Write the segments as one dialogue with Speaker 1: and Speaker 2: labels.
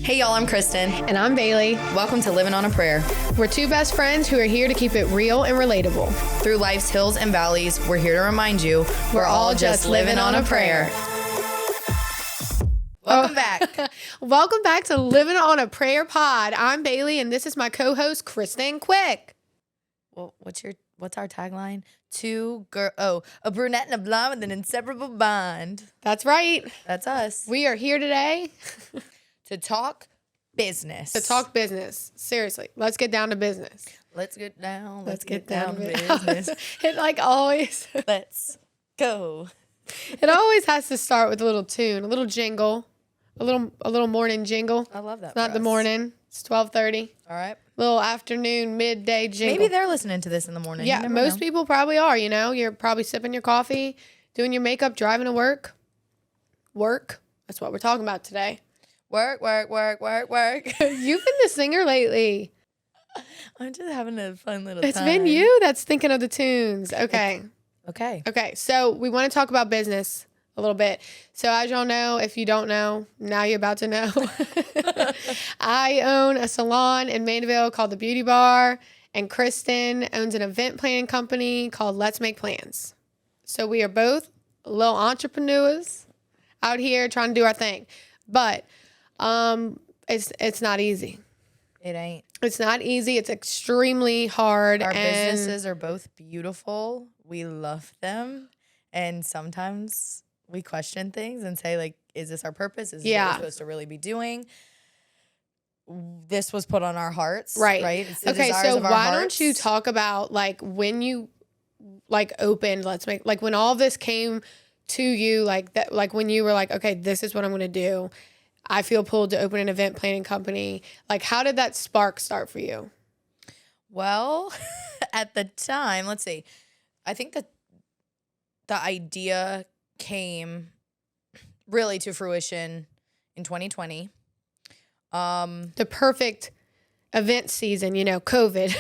Speaker 1: Hey y'all, I'm Kristen.
Speaker 2: And I'm Bailey.
Speaker 1: Welcome to Living on a Prayer.
Speaker 2: We're two best friends who are here to keep it real and relatable.
Speaker 1: Through life's hills and valleys, we're here to remind you we're all just living on a prayer. Welcome back.
Speaker 2: Welcome back to Living on a Prayer pod. I'm Bailey, and this is my co-host, Kristen Quick.
Speaker 1: Well, what's our tagline? A brunette and a blonde with an inseparable bond.
Speaker 2: That's right.
Speaker 1: That's us.
Speaker 2: We are here today
Speaker 1: To talk business.
Speaker 2: Seriously, let's get down to business.
Speaker 1: Let's get down.
Speaker 2: Let's get down to
Speaker 1: business.
Speaker 2: It like always.
Speaker 1: Let's go.
Speaker 2: It always has to start with a little tune, a little jingle, a little morning jingle.
Speaker 1: I love that.
Speaker 2: It's not the morning. It's 12:30.
Speaker 1: All right.
Speaker 2: Little afternoon, midday jingle.
Speaker 1: Maybe they're listening to this in the morning.
Speaker 2: Yeah, most people probably are, you know. You're probably sipping your coffee, doing your makeup, driving to work. Work. That's what we're talking about today.
Speaker 1: Work.
Speaker 2: You've been the singer lately.
Speaker 1: I'm just having a fun little
Speaker 2: It's
Speaker 1: time.
Speaker 2: been you that's thinking of the tunes. Okay.
Speaker 1: Okay.
Speaker 2: So we want to talk about business a little bit. So as y'all know, if you don't know, now you're about to know. I own a salon in Mandeville called The Beauty Bar, and Kristen owns an event planning company called Let's Make Plans. So we are both little entrepreneurs out here trying to do our thing. But it's not easy.
Speaker 1: It ain't.
Speaker 2: It's not easy. It's extremely hard.
Speaker 1: Our businesses are both beautiful. We love them. And sometimes we question things and say, like, is this our purpose? Is this what we're supposed to really be doing? This was put on our hearts. Right? It's the desires of our
Speaker 2: why
Speaker 1: hearts.
Speaker 2: don't you talk about, like, when you, like, opened Let's Make, like, when all this came to you, like, that, like, when you were like, okay, this is what I'm going to do. I feel pulled to open an event planning company. Like, how did that spark start for you?
Speaker 1: Well, at the time, let's see. I think that the idea came really to fruition in 2020.
Speaker 2: The perfect event season, you know, COVID.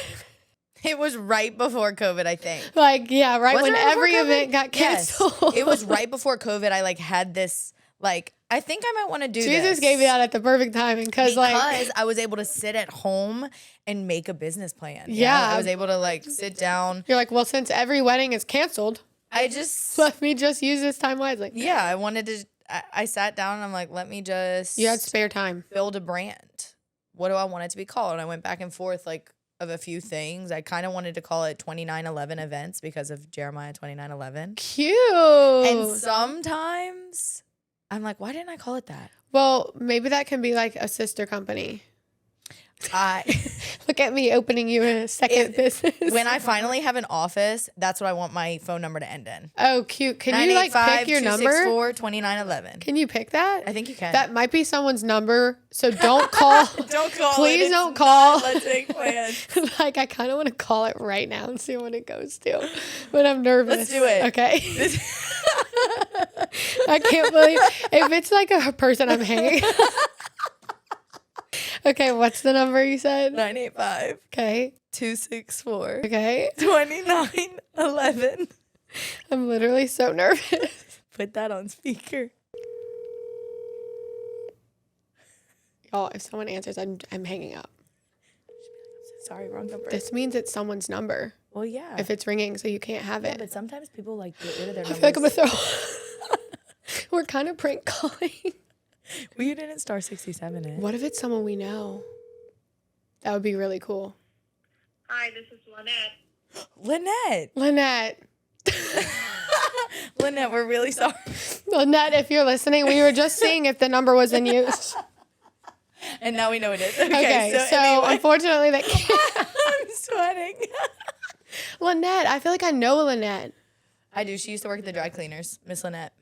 Speaker 1: It was right before COVID, I think.
Speaker 2: Like, yeah, right
Speaker 1: Was it
Speaker 2: when
Speaker 1: right before
Speaker 2: every
Speaker 1: COVID?
Speaker 2: event got canceled.
Speaker 1: Yes. It was right before COVID. I, like, had this, like, I think I might want to do this.
Speaker 2: Jesus gave you that at the perfect timing because
Speaker 1: I was able to sit at home and make a business plan.
Speaker 2: Yeah.
Speaker 1: I was able to, like, sit down.
Speaker 2: You're like, well, since every wedding is canceled, let me just use this time wisely.
Speaker 1: Yeah, I wanted to, I sat down and I'm like, let me just.
Speaker 2: You had spare time.
Speaker 1: Build a brand. What do I want it to be called? And I went back and forth, like, of a few things. I kind of wanted to call it 2911 events because of Jeremiah 29:11.
Speaker 2: Cute.
Speaker 1: And sometimes I'm like, why didn't I call it that?
Speaker 2: Well, maybe that can be like a sister company. Look at me opening you a second business.
Speaker 1: When I finally have an office, that's what I want my phone number to end in.
Speaker 2: Oh, cute. Can you like pick your number?
Speaker 1: 985-264-2911.
Speaker 2: Can you pick that?
Speaker 1: I think you can.
Speaker 2: That might be someone's number, so don't call.
Speaker 1: Don't call.
Speaker 2: Please don't call.
Speaker 1: Let's make plans.
Speaker 2: Like, I kind of want to call it right now and see what it goes to, but I'm nervous.
Speaker 1: Let's do it.
Speaker 2: Okay. I can't believe if it's like a person I'm hanging. Okay, what's the number you said?
Speaker 1: 985.
Speaker 2: Okay.
Speaker 1: 264.
Speaker 2: Okay.
Speaker 1: 2911.
Speaker 2: I'm literally so nervous.
Speaker 1: Put that on speaker.
Speaker 2: Y'all, if someone answers, I'm hanging up.
Speaker 1: Sorry, wrong number.
Speaker 2: This means it's someone's number.
Speaker 1: Well, yeah.
Speaker 2: If it's ringing, so you can't have it.
Speaker 1: But sometimes people, like, get rid of their
Speaker 2: I
Speaker 1: numbers.
Speaker 2: feel like I'm gonna throw. We're kind of prank calling.
Speaker 1: Well, you didn't star 67 it.
Speaker 2: What if it's someone we know? That would be really cool.
Speaker 3: Hi, this is Lynette.
Speaker 1: Lynette, we're really sorry.
Speaker 2: Lynette, if you're listening, we were just seeing if the number was in use.
Speaker 1: And now we know it is.
Speaker 2: Okay, so
Speaker 1: anyway.
Speaker 2: Unfortunately that can't.
Speaker 1: I'm sweating.
Speaker 2: Lynette, I feel like I know Lynette.
Speaker 1: I do. She used to work at the dry cleaners, Miss Lynette.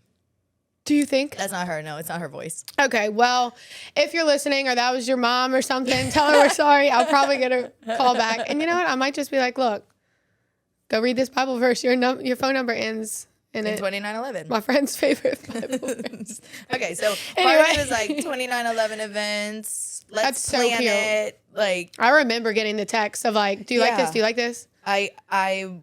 Speaker 2: Do you think?
Speaker 1: That's not her. No, it's not her voice.
Speaker 2: Okay, well, if you're listening or that was your mom or something, tell her we're sorry. I'll probably get a call back. And you know what? I might just be like, look, go read this Bible verse. Your phone number ends in it.
Speaker 1: 2911.
Speaker 2: My friend's favorite Bible verse.
Speaker 1: Okay, so
Speaker 2: Anyway.
Speaker 1: part of it is like 2911 events. Let's
Speaker 2: That's so
Speaker 1: plan
Speaker 2: cute.
Speaker 1: it. Like,
Speaker 2: I remember getting the text of like, do you like this? Do you like this?
Speaker 1: I
Speaker 2: I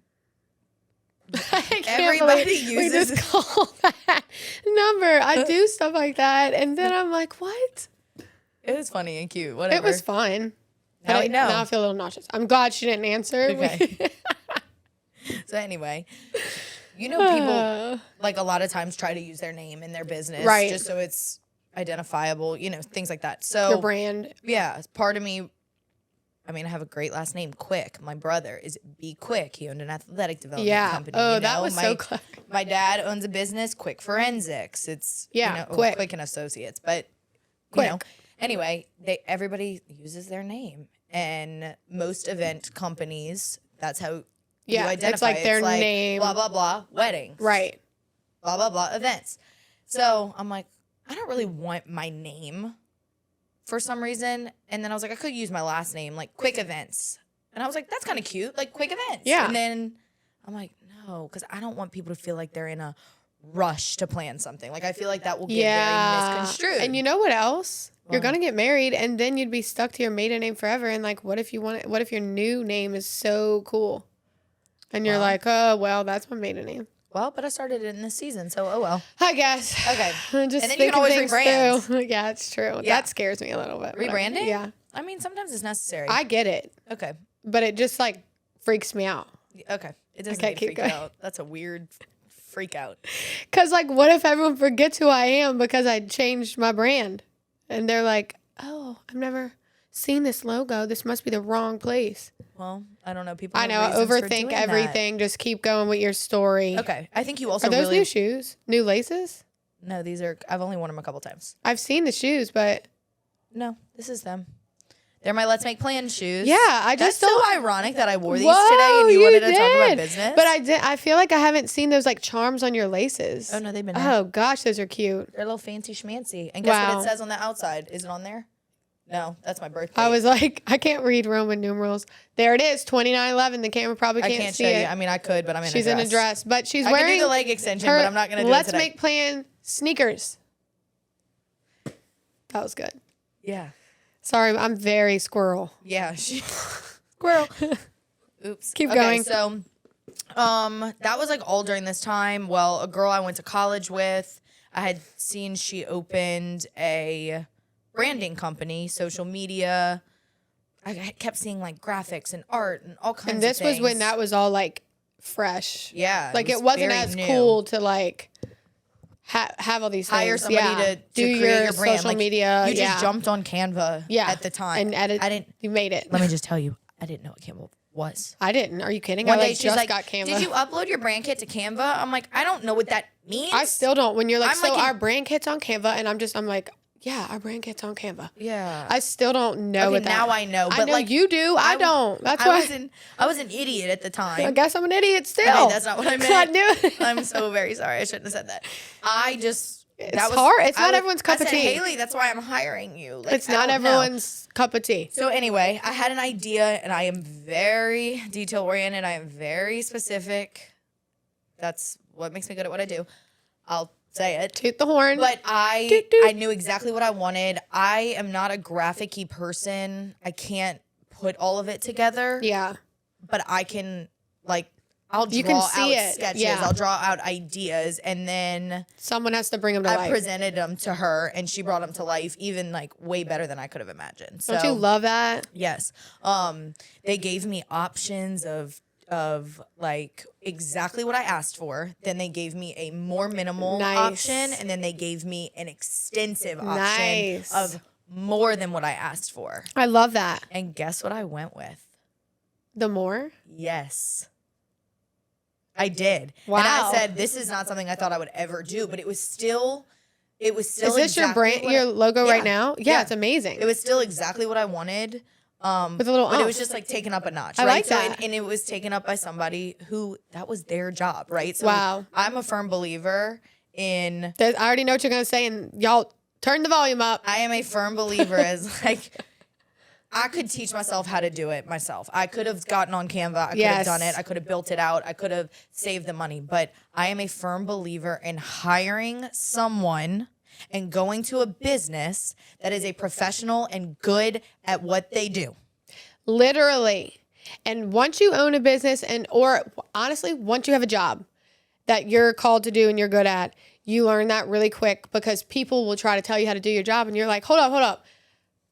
Speaker 2: can't
Speaker 1: Everybody
Speaker 2: believe
Speaker 1: uses
Speaker 2: we just call that number. I do stuff like that, and then I'm like, what?
Speaker 1: It was funny and cute. Whatever.
Speaker 2: It was fun.
Speaker 1: Now I know.
Speaker 2: Now I feel a little nauseous. I'm glad she didn't answer.
Speaker 1: Okay. So anyway, people like a lot of times try to use their name in their business,
Speaker 2: right?
Speaker 1: Just so it's identifiable, things like that. So
Speaker 2: your brand.
Speaker 1: Yeah, part of me. I mean, I have a great last name, Quick. My brother is B Quick. He owned an athletic development company.
Speaker 2: Oh, that was so clever.
Speaker 1: My dad owns a business, Quick Forensics. It's Quick and Associates, but anyway, everybody uses their name, and most event companies, that's how you identify.
Speaker 2: It's like their name.
Speaker 1: Blah blah blah weddings.
Speaker 2: Right.
Speaker 1: Blah blah blah events. So I'm like, I don't really want my name for some reason. And then I was like, I could use my last name, like Quick Events. And I was like, that's kind of cute, like Quick Events.
Speaker 2: Yeah.
Speaker 1: And then I'm like, no, because I don't want people to feel like they're in a rush to plan something. Like, I feel like that will get very misconstrued.
Speaker 2: And you know what else? You're going to get married, and then you'd be stuck to your maiden name forever. And like, what if your new name is so cool? And you're like, oh, well, that's my maiden name.
Speaker 1: Well, but I started it in this season, so oh well.
Speaker 2: I guess.
Speaker 1: Okay.
Speaker 2: Just
Speaker 1: and then you can always rebrand.
Speaker 2: Through. Yeah, it's true. Yeah. That scares me a little bit.
Speaker 1: Rebranding?
Speaker 2: Yeah.
Speaker 1: I mean, sometimes it's necessary.
Speaker 2: I get it.
Speaker 1: Okay.
Speaker 2: But it just like freaks me out.
Speaker 1: Okay. It doesn't need to freak out. That's a weird freak out.
Speaker 2: Because like, what if everyone forgets who I am because I changed my brand? And they're like, oh, I've never seen this logo. This must be the wrong place.
Speaker 1: Well, I don't know. People.
Speaker 2: I know. I overthink everything. Just keep going with your story.
Speaker 1: Okay. I think you also
Speaker 2: are those new shoes? New laces?
Speaker 1: No, these are. I've only worn them a couple times.
Speaker 2: I've seen the shoes, but
Speaker 1: no, this is them. They're my Let's Make Plans shoes.
Speaker 2: Yeah, I just
Speaker 1: That's so ironic that I wore these today and you wanted to talk about business.
Speaker 2: But I feel like I haven't seen those like charms on your laces.
Speaker 1: Oh no, they've been.
Speaker 2: Oh gosh, those are cute.
Speaker 1: They're a little fancy schmancy. And guess what it says on the outside? Is it on there? No, that's my birthday.
Speaker 2: I was like, I can't read Roman numerals. There it is, 2911. The camera probably can't see
Speaker 1: show
Speaker 2: it.
Speaker 1: You. I mean, I could, but I'm in a dress.
Speaker 2: She's in a dress, but she's
Speaker 1: I
Speaker 2: wearing.
Speaker 1: I can do the leg extension, but I'm not going to do it
Speaker 2: Let's
Speaker 1: today.
Speaker 2: Make Plan sneakers. That was good.
Speaker 1: Yeah.
Speaker 2: Sorry, I'm very squirrel.
Speaker 1: Yeah.
Speaker 2: Squirrel.
Speaker 1: Oops.
Speaker 2: Keep going.
Speaker 1: So, that was like all during this time. Well, a girl I went to college with, I had seen she opened a branding company, social media. I kept seeing like graphics and art and all kinds of things.
Speaker 2: And this was when that was all like fresh.
Speaker 1: Yeah.
Speaker 2: Like it wasn't as cool to like have all these things.
Speaker 1: Hire somebody to
Speaker 2: do
Speaker 1: your brand.
Speaker 2: social media.
Speaker 1: You just jumped on Canva at the time.
Speaker 2: And edit. You made it.
Speaker 1: Let me just tell you, I didn't know what Canva was.
Speaker 2: I didn't. Are you kidding?
Speaker 1: One
Speaker 2: I
Speaker 1: day
Speaker 2: just got Canva.
Speaker 1: Did you upload your brand kit to Canva? I'm like, I don't know what that means.
Speaker 2: I still don't. When you're like, our brand kit's on Canva, and I'm like, yeah, our brand kit's on Canva.
Speaker 1: Yeah.
Speaker 2: I still don't know what that.
Speaker 1: Now I know. But
Speaker 2: I know
Speaker 1: like
Speaker 2: you do. I don't. That's why.
Speaker 1: I was an idiot at the time.
Speaker 2: I guess I'm an idiot still.
Speaker 1: Okay, that's not what I meant.
Speaker 2: I knew it.
Speaker 1: I'm so very sorry. I shouldn't have said that.
Speaker 2: It's hard. It's not everyone's cup of tea.
Speaker 1: Haley, that's why I'm hiring you. Like,
Speaker 2: it's not everyone's cup of tea.
Speaker 1: So anyway, I had an idea, and I am very detail oriented. I am very specific. That's what makes me good at what I do. I'll say it.
Speaker 2: Toot the horn.
Speaker 1: But I knew exactly what I wanted. I am not a graphic-y person. I can't put all of it together.
Speaker 2: Yeah.
Speaker 1: But I can, like, I'll draw out sketches. Yeah. I'll draw out ideas, and then
Speaker 2: someone has to bring them to life.
Speaker 1: I presented them to her, and she brought them to life, even like way better than I could have imagined. So,
Speaker 2: don't you love that?
Speaker 1: Yes. They gave me options of like exactly what I asked for. Then they gave me a more minimal option, and then they gave me an extensive option of more than what I asked for.
Speaker 2: I love that.
Speaker 1: And guess what I went with?
Speaker 2: The more?
Speaker 1: Yes. I did.
Speaker 2: Wow.
Speaker 1: And I said, this is not something I thought I would ever do, but it was still
Speaker 2: Is this your brand, your logo right now? Yeah, it's amazing.
Speaker 1: It was still exactly what I wanted. With
Speaker 2: a little
Speaker 1: but it was just like taken up a notch.
Speaker 2: I like that.
Speaker 1: And it was taken up by somebody who that was their job, right? So
Speaker 2: wow.
Speaker 1: I'm a firm believer in
Speaker 2: I already know what you're gonna say, and y'all turn the volume up.
Speaker 1: I am a firm believer as like I could teach myself how to do it myself. I could have gotten on Canva. I could have done it. I could have built it out. I could have saved the money. But I am a firm believer in hiring someone and going to a business that is a professional and good at what they do.
Speaker 2: Literally. And once you own a business or honestly, once you have a job that you're called to do and you're good at, you learn that really quick because people will try to tell you how to do your job. And you're like, hold up.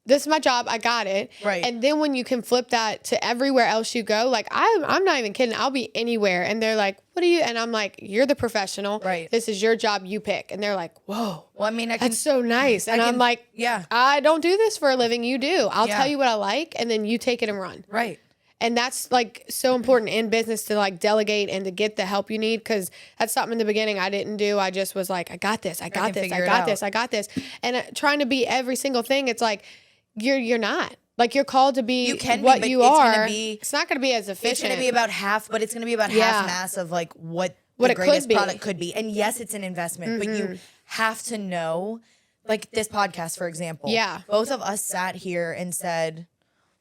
Speaker 2: this is my job. I got it.
Speaker 1: Right.
Speaker 2: And then when you can flip that to everywhere else you go, like I'm not even kidding. I'll be anywhere. And they're like, what are you? And I'm like, you're the professional.
Speaker 1: Right.
Speaker 2: This is your job. You pick. And they're like, whoa.
Speaker 1: Well, I mean,
Speaker 2: That's so nice. And I'm like,
Speaker 1: yeah,
Speaker 2: I don't do this for a living. You do. I'll
Speaker 1: Yeah.
Speaker 2: tell you what I like. And then you take it and run.
Speaker 1: right.
Speaker 2: And that's like so important in business to like delegate and to get the help you need. Cause that's something in the beginning I didn't do. I just was like, I got this. I got this. I got this. I got this. And trying to be every single thing. It's like, you're not. Like you're called to be what you are. It's not going to be as efficient.
Speaker 1: It's going to be about half, but it's going to be about half mass of like what
Speaker 2: it
Speaker 1: the greatest
Speaker 2: could be.
Speaker 1: product could be. And yes, it's an investment, but you have to know, like this podcast, for example.
Speaker 2: Yeah.
Speaker 1: Both of us sat here and said,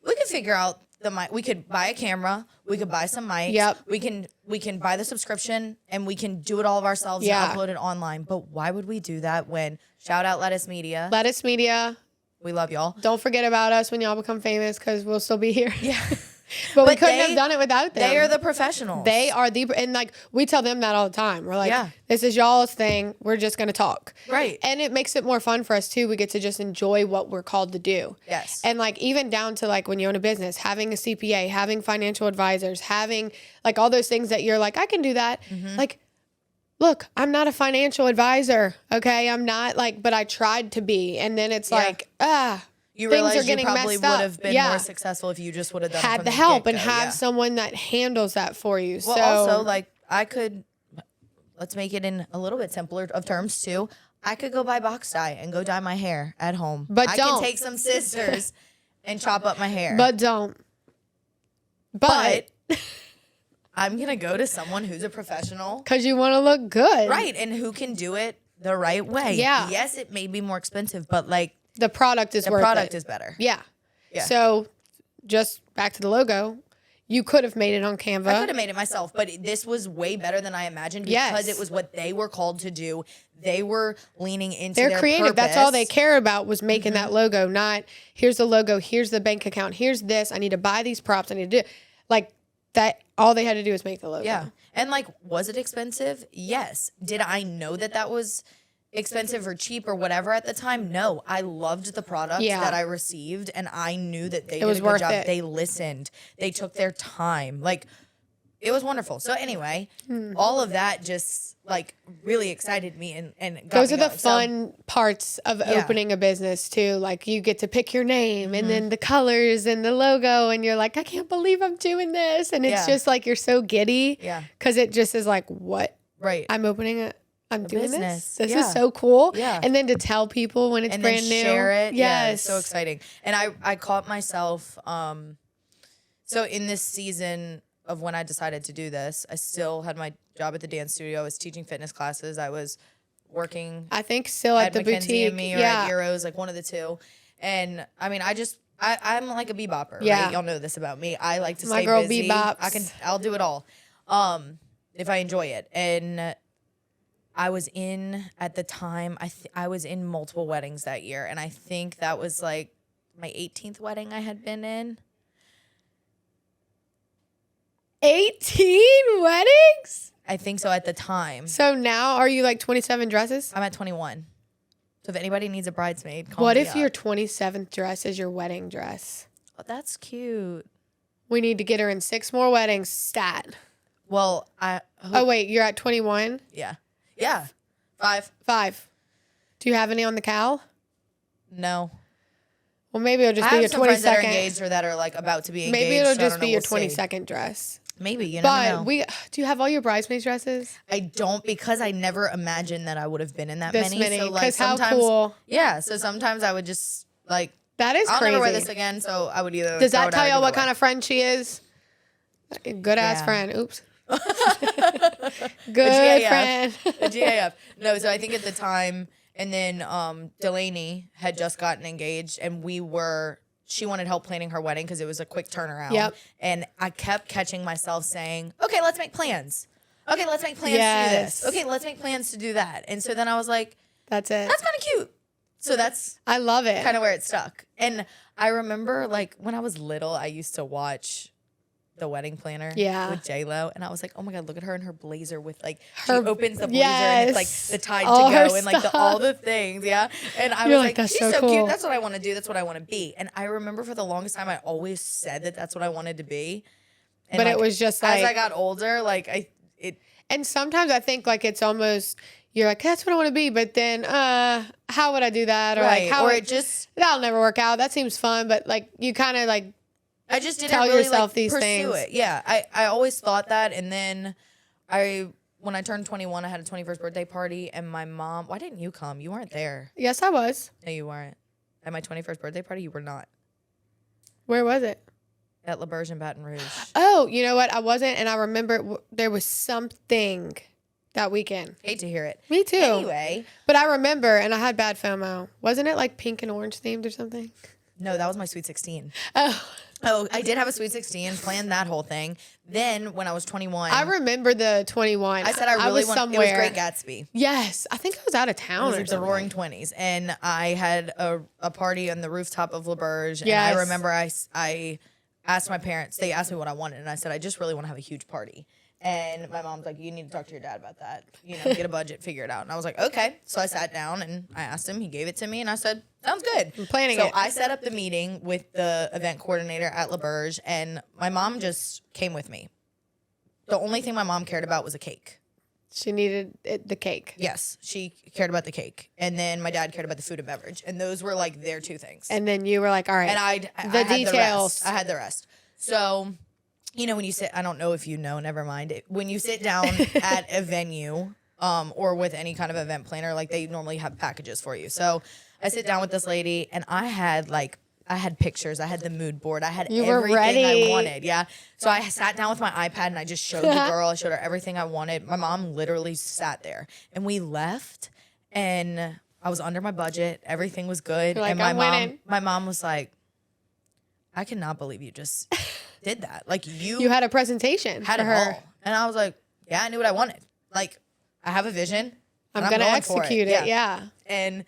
Speaker 1: we could figure out the mic. We could buy a camera. We could buy some mics.
Speaker 2: Yep.
Speaker 1: We can buy the subscription and we can do it all of ourselves and upload it online. But why would we do that when shout out Lettuce Media?
Speaker 2: Lettuce Media.
Speaker 1: We love y'all.
Speaker 2: Don't forget about us when y'all become famous because we'll still be here.
Speaker 1: Yeah.
Speaker 2: But we couldn't have done it without them.
Speaker 1: They are the professionals.
Speaker 2: They are and like we tell them that all the time. We're like,
Speaker 1: Yeah.
Speaker 2: this is y'all's thing. We're just going to talk.
Speaker 1: Right.
Speaker 2: And it makes it more fun for us too. We get to just enjoy what we're called to do.
Speaker 1: Yes.
Speaker 2: And like even down to like when you own a business, having a CPA, having financial advisors, having like all those things that you're like, I can do that. Like, look, I'm not a financial advisor. Okay. I'm not like, but I tried to be. And then it's like,
Speaker 1: you
Speaker 2: things
Speaker 1: realize
Speaker 2: are getting
Speaker 1: you probably
Speaker 2: messed
Speaker 1: would
Speaker 2: up.
Speaker 1: have been more successful if you just would have done it
Speaker 2: had
Speaker 1: from
Speaker 2: the help and
Speaker 1: get-go,
Speaker 2: have someone that handles that for you.
Speaker 1: Well,
Speaker 2: so
Speaker 1: also, like, let's make it in a little bit simpler of terms, too. I could go buy box dye and go dye my hair at home.
Speaker 2: But
Speaker 1: I
Speaker 2: don't.
Speaker 1: can take some scissors and chop up my hair.
Speaker 2: but don't. But
Speaker 1: I'm going to go to someone who's a professional.
Speaker 2: because you want to look good.
Speaker 1: Right, and who can do it the right way.
Speaker 2: Yeah.
Speaker 1: Yes, it may be more expensive, but, like,
Speaker 2: The product is
Speaker 1: the
Speaker 2: worth
Speaker 1: product
Speaker 2: it.
Speaker 1: is better.
Speaker 2: Yeah.
Speaker 1: Yeah.
Speaker 2: So just back to the logo. You could have made it on Canva.
Speaker 1: I could have made it myself, but this was way better than I imagined because
Speaker 2: Yes.
Speaker 1: it was what they were called to do. They were leaning into
Speaker 2: They're
Speaker 1: their
Speaker 2: creative. That's all they
Speaker 1: purpose.
Speaker 2: care about was making that logo, not here's the logo, here's the bank account, here's this. I need to buy these props. I need to do like that. All they had to do was make the logo.
Speaker 1: Yeah. And like, was it expensive? Yes. Did I know that that was expensive or cheap or whatever at the time? No. I loved the product that I received and I knew that they did
Speaker 2: was
Speaker 1: a good
Speaker 2: worth
Speaker 1: job.
Speaker 2: it.
Speaker 1: They listened. They took their time. Like, it was wonderful. So anyway, all of that just like really excited me and got
Speaker 2: Those
Speaker 1: me
Speaker 2: are the
Speaker 1: going. So-
Speaker 2: fun parts of opening a business too. Like you get to pick your name and then the colors and the logo and you're like, I can't believe I'm doing this. And it's
Speaker 1: Yeah.
Speaker 2: just like, you're so giddy.
Speaker 1: Yeah.
Speaker 2: Cause it just is like, what?
Speaker 1: Right.
Speaker 2: I'm opening I'm doing
Speaker 1: business.
Speaker 2: this. This
Speaker 1: Yeah.
Speaker 2: is so cool.
Speaker 1: Yeah.
Speaker 2: And then to tell people when it's
Speaker 1: and
Speaker 2: brand
Speaker 1: then
Speaker 2: new.
Speaker 1: share it. Yeah,
Speaker 2: Yes.
Speaker 1: it's so exciting. And I caught myself, so in this season of when I decided to do this, I still had my job at the dance studio. I was teaching fitness classes. I was working
Speaker 2: I think still at the
Speaker 1: Mackenzie
Speaker 2: boutique.
Speaker 1: and me or at Euros, like one of the two. And I mean, I'm like a bebopper,
Speaker 2: Yeah.
Speaker 1: right? Y'all know this about me. I like to
Speaker 2: My
Speaker 1: stay
Speaker 2: girl
Speaker 1: busy.
Speaker 2: bebops.
Speaker 1: I'll do it all. If I enjoy it. And I was at the time, I was in multiple weddings that year. And I think that was like my 18th wedding I had been in.
Speaker 2: 18 weddings?
Speaker 1: I think so at the time.
Speaker 2: So now are you like 27 dresses?
Speaker 1: I'm at 21. So if anybody needs a bridesmaid, call
Speaker 2: What
Speaker 1: me
Speaker 2: if
Speaker 1: up.
Speaker 2: your 27th dress is your wedding dress?
Speaker 1: Oh, that's cute.
Speaker 2: We need to get her in 6 more weddings. Stat.
Speaker 1: Well,
Speaker 2: Oh, wait, you're at 21?
Speaker 1: yeah. 5.
Speaker 2: 5. Do you have any on the cal?
Speaker 1: No.
Speaker 2: Well, maybe it'll just
Speaker 1: I
Speaker 2: be
Speaker 1: have
Speaker 2: your
Speaker 1: some friends that are
Speaker 2: 22nd.
Speaker 1: engaged or that are like about to be engaged.
Speaker 2: Maybe it'll
Speaker 1: so I
Speaker 2: just
Speaker 1: don't
Speaker 2: be
Speaker 1: know,
Speaker 2: your
Speaker 1: we'll see.
Speaker 2: 22nd dress.
Speaker 1: Maybe, you never know.
Speaker 2: But do you have all your bridesmaids dresses?
Speaker 1: I don't because I never imagined that I would have been in that
Speaker 2: This
Speaker 1: many. So like
Speaker 2: 'cause how
Speaker 1: sometimes,
Speaker 2: cool.
Speaker 1: yeah. So sometimes I would just like
Speaker 2: That is
Speaker 1: I'll
Speaker 2: crazy.
Speaker 1: never wear this again. So I would either.
Speaker 2: Does that tell y'all what kind of friend she is? Good ass
Speaker 1: Yeah.
Speaker 2: friend. Oops. Good
Speaker 1: GAF.
Speaker 2: friend.
Speaker 1: The GAF? No. So I think at the time, and then Delaney had just gotten engaged, and she wanted help planning her wedding because it was a quick turnaround.
Speaker 2: Yep.
Speaker 1: And I kept catching myself saying, okay, let's make plans. Okay, let's make plans to do
Speaker 2: Yes.
Speaker 1: this. Okay, let's make plans to do that. And so then I was like,
Speaker 2: That's it.
Speaker 1: that's kind of cute. So that's
Speaker 2: I love it.
Speaker 1: kind of where it stuck. And I remember like when I was little, I used to watch the wedding planner
Speaker 2: Yeah.
Speaker 1: with J-Lo. And I was like, oh my God, look at her in her blazer with like,
Speaker 2: Her-
Speaker 1: she opens the blazer
Speaker 2: yes.
Speaker 1: and it's like the tide
Speaker 2: All
Speaker 1: to
Speaker 2: her
Speaker 1: go and like all the things. Yeah. And I
Speaker 2: You're
Speaker 1: was
Speaker 2: like,
Speaker 1: like,
Speaker 2: that's
Speaker 1: she's
Speaker 2: so
Speaker 1: so
Speaker 2: cool.
Speaker 1: cute. That's what I want to do. That's what I want to be. And I remember for the longest time, I always said that that's what I wanted to be. And
Speaker 2: But
Speaker 1: like,
Speaker 2: it was just
Speaker 1: as I
Speaker 2: like,
Speaker 1: got older, like
Speaker 2: and sometimes I think like it's almost, you're like, that's what I want to be. But then, how would I do that? Or like, how
Speaker 1: or
Speaker 2: would-
Speaker 1: it just,
Speaker 2: that'll never work out. That seems fun. But like, you kind of like,
Speaker 1: I just didn't
Speaker 2: tell
Speaker 1: really
Speaker 2: yourself
Speaker 1: like
Speaker 2: these
Speaker 1: pursue
Speaker 2: things.
Speaker 1: it. Yeah, I always thought that, and then when I turned 21, I had a 21st birthday party, and my mom. Why didn't you come? You weren't there.
Speaker 2: yes, I was.
Speaker 1: No, you weren't. At my 21st birthday party, you were not.
Speaker 2: Where was it?
Speaker 1: At LaBerge in Baton Rouge.
Speaker 2: Oh, you know what? I wasn't. And I remember there was something that weekend.
Speaker 1: Hate to hear it.
Speaker 2: Me too.
Speaker 1: Anyway,
Speaker 2: But I remember, and I had bad FOMO. Wasn't it like pink and orange themed or something?
Speaker 1: no, that was my sweet 16.
Speaker 2: Oh,
Speaker 1: I did have a sweet 16, planned that whole thing. Then when I was 21,
Speaker 2: I remember the 21.
Speaker 1: I said I really
Speaker 2: was
Speaker 1: want.
Speaker 2: somewhere.
Speaker 1: It was Great Gatsby.
Speaker 2: Yes, I think I was out of
Speaker 1: It
Speaker 2: town
Speaker 1: was
Speaker 2: or
Speaker 1: like the
Speaker 2: something.
Speaker 1: Roaring 20s, and I had a party on the rooftop of LaBerge. And
Speaker 2: Yes.
Speaker 1: I remember I asked my parents. They asked me what I wanted, and I said I just really want to have a huge party. And my mom's like, you need to talk to your dad about that. You know, get a budget, figure it out. And I was like, okay. So I sat down and I asked him. He gave it to me, and I said, sounds good.
Speaker 2: I'm planning
Speaker 1: so
Speaker 2: it.
Speaker 1: I set up the meeting with the event coordinator at LaBerge, and my mom just came with me. The only thing my mom cared about was a cake.
Speaker 2: She needed the cake.
Speaker 1: Yes, she cared about the cake, and then my dad cared about the food and beverage, and those were like their two things.
Speaker 2: And then you were like, all right.
Speaker 1: And I
Speaker 2: the
Speaker 1: had
Speaker 2: details.
Speaker 1: I had the rest. So, you know, when you sit, I don't know if you know, never mind. When you sit down at a venue, or with any kind of event planner, like they normally have packages for you. So I sit down with this lady, and I had pictures, I had the mood board, I had
Speaker 2: You were
Speaker 1: everything
Speaker 2: ready.
Speaker 1: I wanted. Yeah. So I sat down with my iPad and I just showed the girl, I showed her everything I wanted. My mom literally sat there, and we left, and I was under my budget. Everything was good.
Speaker 2: You're like,
Speaker 1: and
Speaker 2: "I'm winning."
Speaker 1: my mom was like, I cannot believe you just did that. Like
Speaker 2: You had a presentation
Speaker 1: had
Speaker 2: for
Speaker 1: it
Speaker 2: her.
Speaker 1: all. And I was like, yeah, I knew what I wanted. Like, I have a vision.
Speaker 2: I'm
Speaker 1: and
Speaker 2: going to
Speaker 1: going for
Speaker 2: execute it. Yeah.
Speaker 1: And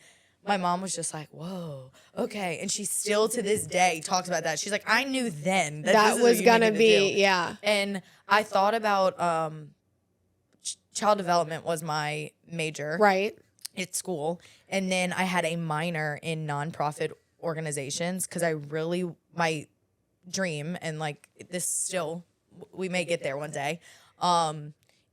Speaker 1: my mom was just like, whoa, okay. And she still to this day talks about that. She's like, I knew then that this is what
Speaker 2: was
Speaker 1: you
Speaker 2: going to
Speaker 1: needed
Speaker 2: be,
Speaker 1: do.
Speaker 2: yeah.
Speaker 1: And I thought about child development was my major
Speaker 2: Right.
Speaker 1: at school. And then I had a minor in nonprofit organizations because my dream, and like this still, we may get there one day,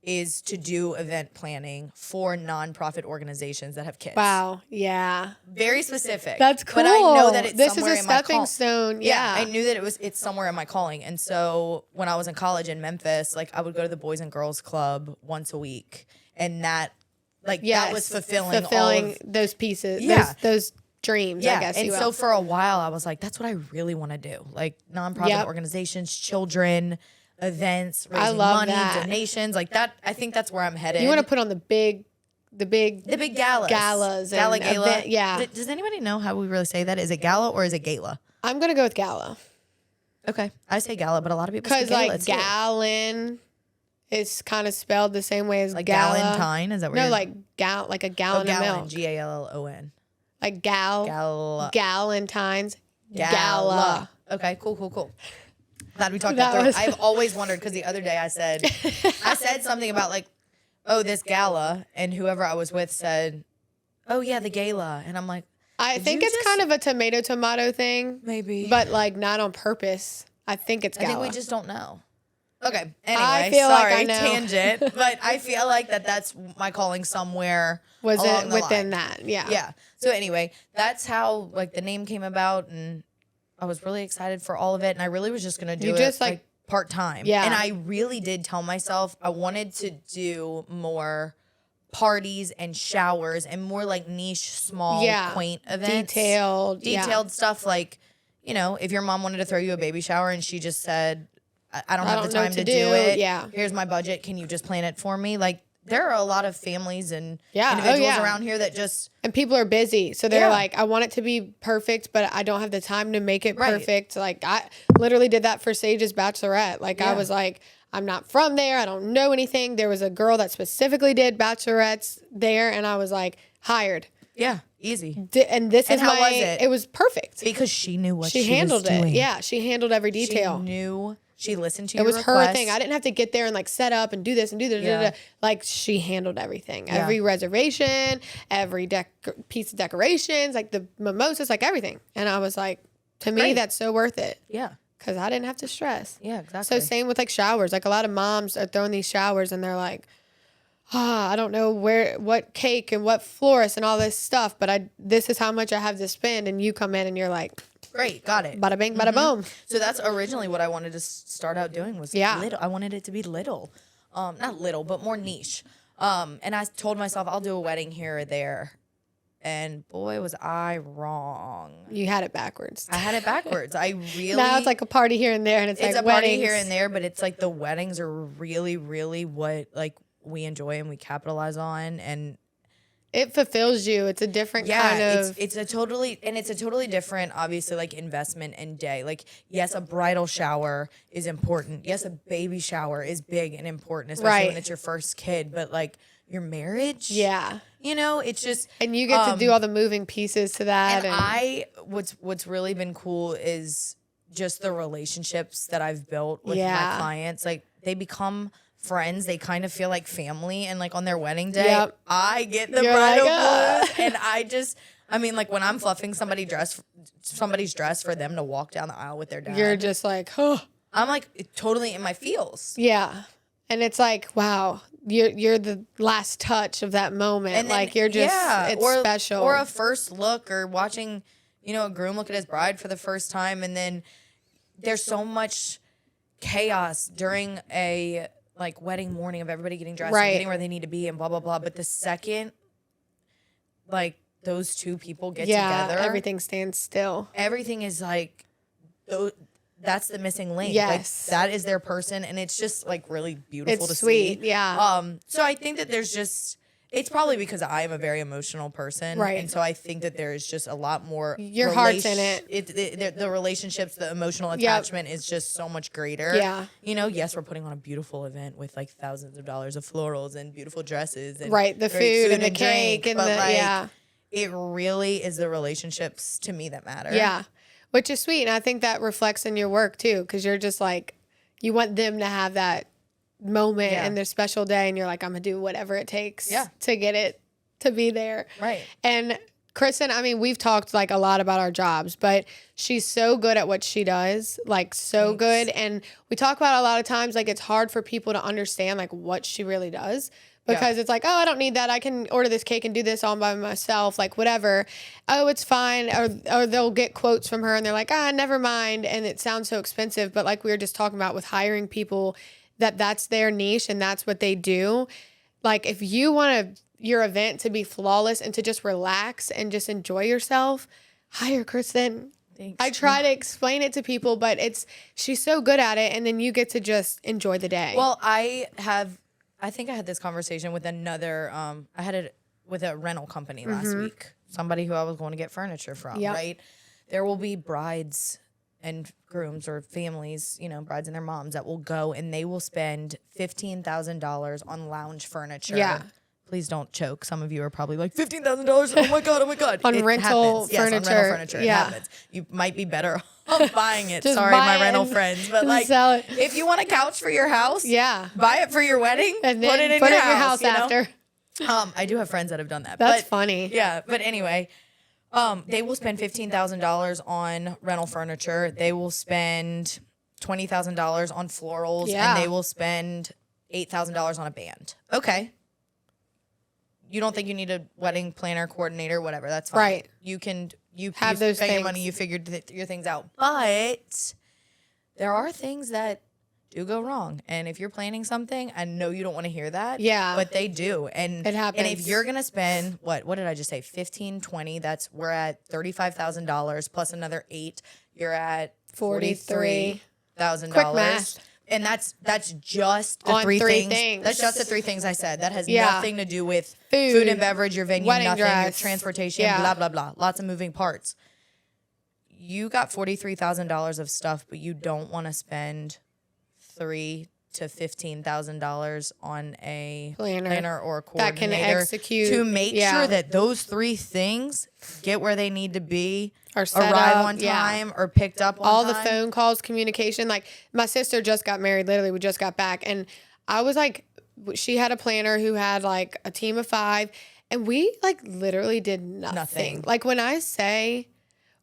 Speaker 1: is to do event planning for nonprofit organizations that have kids.
Speaker 2: Wow. Yeah.
Speaker 1: Very specific.
Speaker 2: That's cool.
Speaker 1: But I know that it's
Speaker 2: this is
Speaker 1: somewhere
Speaker 2: a
Speaker 1: in my
Speaker 2: stepping stone. Yeah.
Speaker 1: I knew that it's somewhere in my calling. And so when I was in college in Memphis, like I would go to the Boys and Girls Club once a week, and that that was fulfilling all of,
Speaker 2: those pieces.
Speaker 1: Yeah.
Speaker 2: Those dreams, I guess.
Speaker 1: And
Speaker 2: you
Speaker 1: so
Speaker 2: will.
Speaker 1: for a while I was like, that's what I really want to do. Like nonprofit
Speaker 2: Yep.
Speaker 1: organizations, children, events,
Speaker 2: I
Speaker 1: raising
Speaker 2: love
Speaker 1: money,
Speaker 2: that.
Speaker 1: donations, like that. I think that's where I'm headed.
Speaker 2: You want to put on the big
Speaker 1: the big galas.
Speaker 2: galas and
Speaker 1: Gala.
Speaker 2: event- yeah.
Speaker 1: Does anybody know how we really say that? Is it gala or is it gala?
Speaker 2: I'm going to go with gala.
Speaker 1: Okay. I say gala, but a lot of people say
Speaker 2: Because
Speaker 1: gala
Speaker 2: like
Speaker 1: too.
Speaker 2: gallon is kind of spelled the same way as
Speaker 1: Like
Speaker 2: gala.
Speaker 1: Galentine? Is that where
Speaker 2: No,
Speaker 1: you're-
Speaker 2: like like a gallon of
Speaker 1: gallon,
Speaker 2: milk.
Speaker 1: Gallon.
Speaker 2: Like
Speaker 1: Gala.
Speaker 2: Galentine's.
Speaker 1: Gala.
Speaker 2: Gala.
Speaker 1: Okay, cool. Glad we talked
Speaker 2: That
Speaker 1: that through.
Speaker 2: was-
Speaker 1: I've always wondered because the other day I said something about like, oh, this gala, and whoever I was with said, oh yeah, the gala, and I'm like,
Speaker 2: I
Speaker 1: Did
Speaker 2: think
Speaker 1: you
Speaker 2: it's
Speaker 1: just-
Speaker 2: kind of a tomato thing,
Speaker 1: maybe,
Speaker 2: but like not on purpose. I think it's
Speaker 1: I
Speaker 2: gala.
Speaker 1: think we just don't know. Okay. Anyway,
Speaker 2: I feel like
Speaker 1: sorry,
Speaker 2: I know.
Speaker 1: tangent, but I feel like that's my calling somewhere.
Speaker 2: was
Speaker 1: along
Speaker 2: it
Speaker 1: the
Speaker 2: within
Speaker 1: line.
Speaker 2: that? Yeah.
Speaker 1: Yeah. So anyway, that's how like the name came about, and I was really excited for all of it, and I really was just gonna do
Speaker 2: You
Speaker 1: it
Speaker 2: just,
Speaker 1: like part time.
Speaker 2: Yeah.
Speaker 1: And I really did tell myself I wanted to do more parties and showers and more like niche, small,
Speaker 2: Yeah.
Speaker 1: quaint events.
Speaker 2: Detailed.
Speaker 1: Stuff like, you know, if your mom wanted to throw you a baby shower and she just said, I don't have the
Speaker 2: don't know
Speaker 1: time
Speaker 2: what
Speaker 1: to
Speaker 2: to
Speaker 1: do
Speaker 2: do.
Speaker 1: it.
Speaker 2: Yeah.
Speaker 1: Here's my budget. Can you just plan it for me? Like there are a lot of families and
Speaker 2: Yeah. Oh,
Speaker 1: individuals
Speaker 2: yeah.
Speaker 1: around here that just
Speaker 2: And people are busy. So they're
Speaker 1: Yeah.
Speaker 2: like, I want it to be perfect, but I don't have the time to make it
Speaker 1: Right.
Speaker 2: perfect. Like I literally did that for Sage's bachelorette. Like I
Speaker 1: Yeah.
Speaker 2: was like, I'm not from there. I don't know anything. There was a girl that specifically did bachelorettes there. And I was like, hired.
Speaker 1: yeah, easy.
Speaker 2: And this
Speaker 1: And
Speaker 2: is
Speaker 1: how
Speaker 2: my,
Speaker 1: was it?
Speaker 2: it was perfect.
Speaker 1: Because she knew what
Speaker 2: She
Speaker 1: she
Speaker 2: handled
Speaker 1: was
Speaker 2: it.
Speaker 1: doing.
Speaker 2: Yeah. She handled every detail.
Speaker 1: She knew She listened to
Speaker 2: it
Speaker 1: your
Speaker 2: was
Speaker 1: request.
Speaker 2: her thing. I didn't have to get there and like set up and do this and do that.
Speaker 1: Yeah.
Speaker 2: Like she handled everything,
Speaker 1: Yeah.
Speaker 2: every reservation, every piece of decorations, like the mimosas, like everything. And I was like, to me,
Speaker 1: Great.
Speaker 2: that's so worth it.
Speaker 1: Yeah.
Speaker 2: Because I didn't have to stress.
Speaker 1: Yeah, exactly.
Speaker 2: So same with like showers. Like a lot of moms are throwing these showers and they're like, I don't know what cake and what florist and all this stuff, but this is how much I have to spend. And you come in and you're like,
Speaker 1: great, got it.
Speaker 2: Bada bing, bada boom.
Speaker 1: So that's originally what I wanted to start out doing was little. I wanted it to be little. Not little, but more niche. And I told myself I'll do a wedding here or there. And boy, was I wrong.
Speaker 2: You had it backwards.
Speaker 1: I had it backwards. I really
Speaker 2: Now it's like a party here and there, and it's like
Speaker 1: a
Speaker 2: weddings.
Speaker 1: party here and there, but it's like the weddings are really, really what like we enjoy and we capitalize on, and
Speaker 2: it fulfills you. It's a different kind of.
Speaker 1: It's a totally different, obviously, like investment and day. Like, yes, a bridal shower is important. Yes, a baby shower is big and important, especially when it's your first kid. But like your marriage, you know, it's just
Speaker 2: and you get to do all the moving pieces to that.
Speaker 1: And what's really been cool is just the relationships that I've built with my clients. Like they become friends. They kind of feel like family, and like on their wedding day, I get the bridal blues, and I mean, like when I'm fluffing somebody's dress for them to walk down the aisle with their dad,
Speaker 2: you're just like, oh,
Speaker 1: I'm like totally in my feels.
Speaker 2: Yeah, and it's like, wow, you're the last touch of that moment. And then, like you're just, it's special.
Speaker 1: Or a first look, or watching, you know, a groom look at his bride for the first time, and then there's so much chaos during a like wedding morning of everybody getting dressed and getting where they need to be and blah blah blah. But the second like those two people get together,
Speaker 2: everything stands still.
Speaker 1: Everything is like that's the missing link.
Speaker 2: Yes.
Speaker 1: Like, that is their person, and it's just like really beautiful to
Speaker 2: sweet.
Speaker 1: see.
Speaker 2: Yeah.
Speaker 1: So I think that there's just it's probably because I am a very emotional person.
Speaker 2: Right.
Speaker 1: And so I think that there is just a lot more
Speaker 2: your heart's in it.
Speaker 1: The relationships, the emotional attachment is just so much greater.
Speaker 2: Yeah.
Speaker 1: You know, yes, we're putting on a beautiful event with like thousands of dollars of florals and beautiful dresses and
Speaker 2: the food and the cake
Speaker 1: drink,
Speaker 2: and
Speaker 1: but
Speaker 2: like,
Speaker 1: it really is the relationships to me that matter.
Speaker 2: Yeah. Which is sweet. And I think that reflects in your work too, because you're just like, you want them to have that moment and their special day, and you're like, I'm gonna do whatever it takes to get it to be there.
Speaker 1: Right.
Speaker 2: And Kristen, I mean, we've talked like a lot about our jobs, but she's so good at what she does, like so good. And we talk about a lot of times, like it's hard for people to understand like what she really does. Because it's like, oh, I don't need that. I can order this cake and do this all by myself, like whatever. Oh, it's fine. Or they'll get quotes from her and they're like, never mind. And it sounds so expensive. But like we were just talking about with hiring people, that's their niche and that's what they do. Like if you want your event to be flawless and to just relax and just enjoy yourself, hire Kristen.
Speaker 1: Thanks.
Speaker 2: I try to explain it to people, but she's so good at it. And then you get to just enjoy the day.
Speaker 1: Well, I think I had this conversation with another, I had it with a rental company last week, somebody who I was going to get furniture from, right? There will be brides and grooms or families, you know, brides and their moms that will go and they will spend $15,000 on lounge furniture.
Speaker 2: Yeah.
Speaker 1: Please don't choke. Some of you are probably like, $15,000? Oh my God, oh my God.
Speaker 2: on rental
Speaker 1: furniture. Yes, on rental furniture. It happens. You might be better off buying it. Sorry, my rental friends. But like,
Speaker 2: sell it.
Speaker 1: if you want a couch for your house,
Speaker 2: yeah,
Speaker 1: buy it for your wedding,
Speaker 2: and then
Speaker 1: put it in
Speaker 2: your
Speaker 1: house you know?
Speaker 2: after.
Speaker 1: I do have friends that have done that.
Speaker 2: That's funny.
Speaker 1: Yeah, but anyway, they will spend $15,000 on rental furniture. They will spend $20,000 on florals, and they will spend $8,000 on a band. Okay. You don't think you need a wedding planner, coordinator, whatever. That's fine.
Speaker 2: Right.
Speaker 1: You
Speaker 2: have those
Speaker 1: spend
Speaker 2: things.
Speaker 1: your money, you figured your things out. But there are things that do go wrong. And if you're planning something, I know you don't want to hear that.
Speaker 2: Yeah.
Speaker 1: But they do. And
Speaker 2: it happens.
Speaker 1: And if you're going to spend, what did I just say? 15, 20, we're at $35,000 plus another 8. You're at $43,000.
Speaker 2: Quick math.
Speaker 1: And that's just the three things. That's just the 3 things I said. That has nothing to do with food and beverage, your venue,
Speaker 2: wedding
Speaker 1: nothing,
Speaker 2: dress,
Speaker 1: your transportation, blah, blah, blah. Lots of moving parts. You got $43,000 of stuff, but you don't want to spend $3 to $15,000 on a
Speaker 2: planner
Speaker 1: or a
Speaker 2: that can
Speaker 1: coordinator
Speaker 2: execute
Speaker 1: to make sure that those 3 things get where they need to be,
Speaker 2: or
Speaker 1: arrive on time, or picked up on
Speaker 2: all
Speaker 1: time.
Speaker 2: the phone calls, communication. Like my sister just got married. Literally, we just got back, and I was like, she had a planner who had like a team of 5, and we like literally did nothing. Like when I say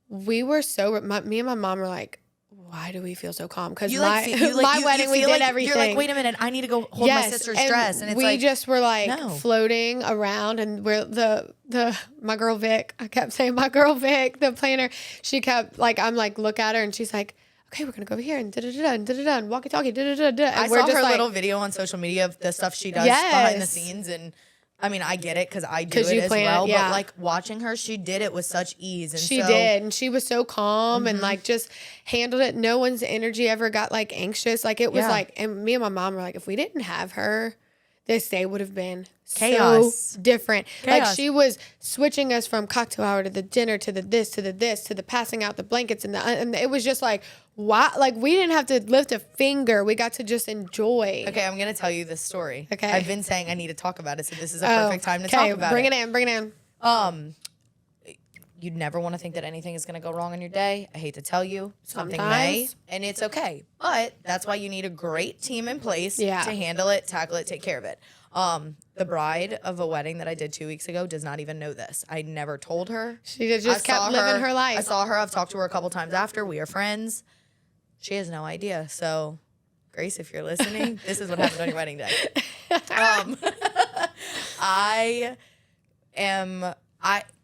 Speaker 2: we were so, me and my mom were like, why do we feel so calm? Because my wedding, we did everything.
Speaker 1: You're like, wait a minute, I need to go hold my sister's dress. And it's
Speaker 2: we just were like floating around, and we're my girl Vic, I kept saying my girl Vic, the planner, she kept like, I'm like, look at her, and she's like, okay, we're going to go over here and da-da-da-da and da-da-da and walkie-talkie, da-da-da-da. And
Speaker 1: I saw her little video on social media of the stuff she does behind the scenes, and I mean, I get it because I do it as well. But like watching her, she did it with such ease. And
Speaker 2: she did. And she was so calm and like just handled it. No one's energy ever got like anxious. Like it was like, and me and my mom were like, if we didn't have her, this day would have been chaos. So different. Chaos. Like she was switching us from cocktail hour to the dinner to the this to the this to the passing out the blankets and it was just like, wow, like we didn't have to lift a finger. We got to just enjoy.
Speaker 1: Okay, I'm gonna tell you this story.
Speaker 2: Okay,
Speaker 1: I've been saying I need to talk about it, so this is a perfect time to talk about
Speaker 2: Bring it in.
Speaker 1: You'd never want to think that anything is going to go wrong in your day. I hate to tell you, something may, and it's okay. But that's why you need a great team in place to handle it, tackle it, take care of it. The bride of a wedding that I did 2 weeks ago does not even know this. I never told her.
Speaker 2: She just kept living her life.
Speaker 1: I saw her. I've talked to her a couple times after. We are friends. She has no idea. So, Grace, if you're listening, this is what happened on your wedding day.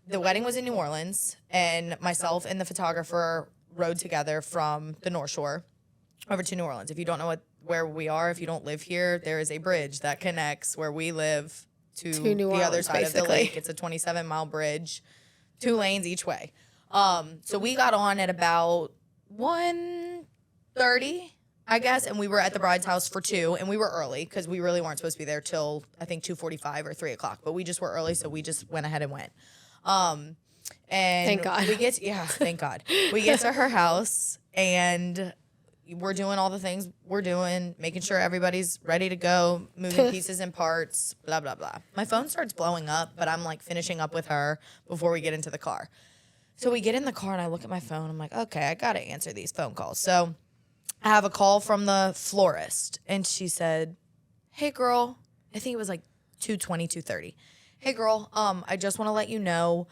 Speaker 1: The wedding was in New Orleans, and myself and the photographer rode together from the North Shore over to New Orleans. If you don't know where we are, if you don't live here, there is a bridge that connects where we live to New Orleans, other side of the lake. It's a 27-mile bridge, 2 lanes each way. So we got on at about 1:30, I guess, and we were at the bride's house for 2, and we were early because we really weren't supposed to be there till, I think, 2:45 or 3 o'clock, but we just were early, so we just went ahead and went. And
Speaker 2: thank God.
Speaker 1: Thank God. We get to her house, and we're doing all the things we're doing, making sure everybody's ready to go, moving pieces and parts, blah, blah, blah. My phone starts blowing up, but I'm like finishing up with her before we get into the car. So we get in the car, and I look at my phone. I'm like, okay, I got to answer these phone calls. So I have a call from the florist, and she said, hey, girl, I think it was like 2:20, 2:30. Hey, girl, I just want to let you know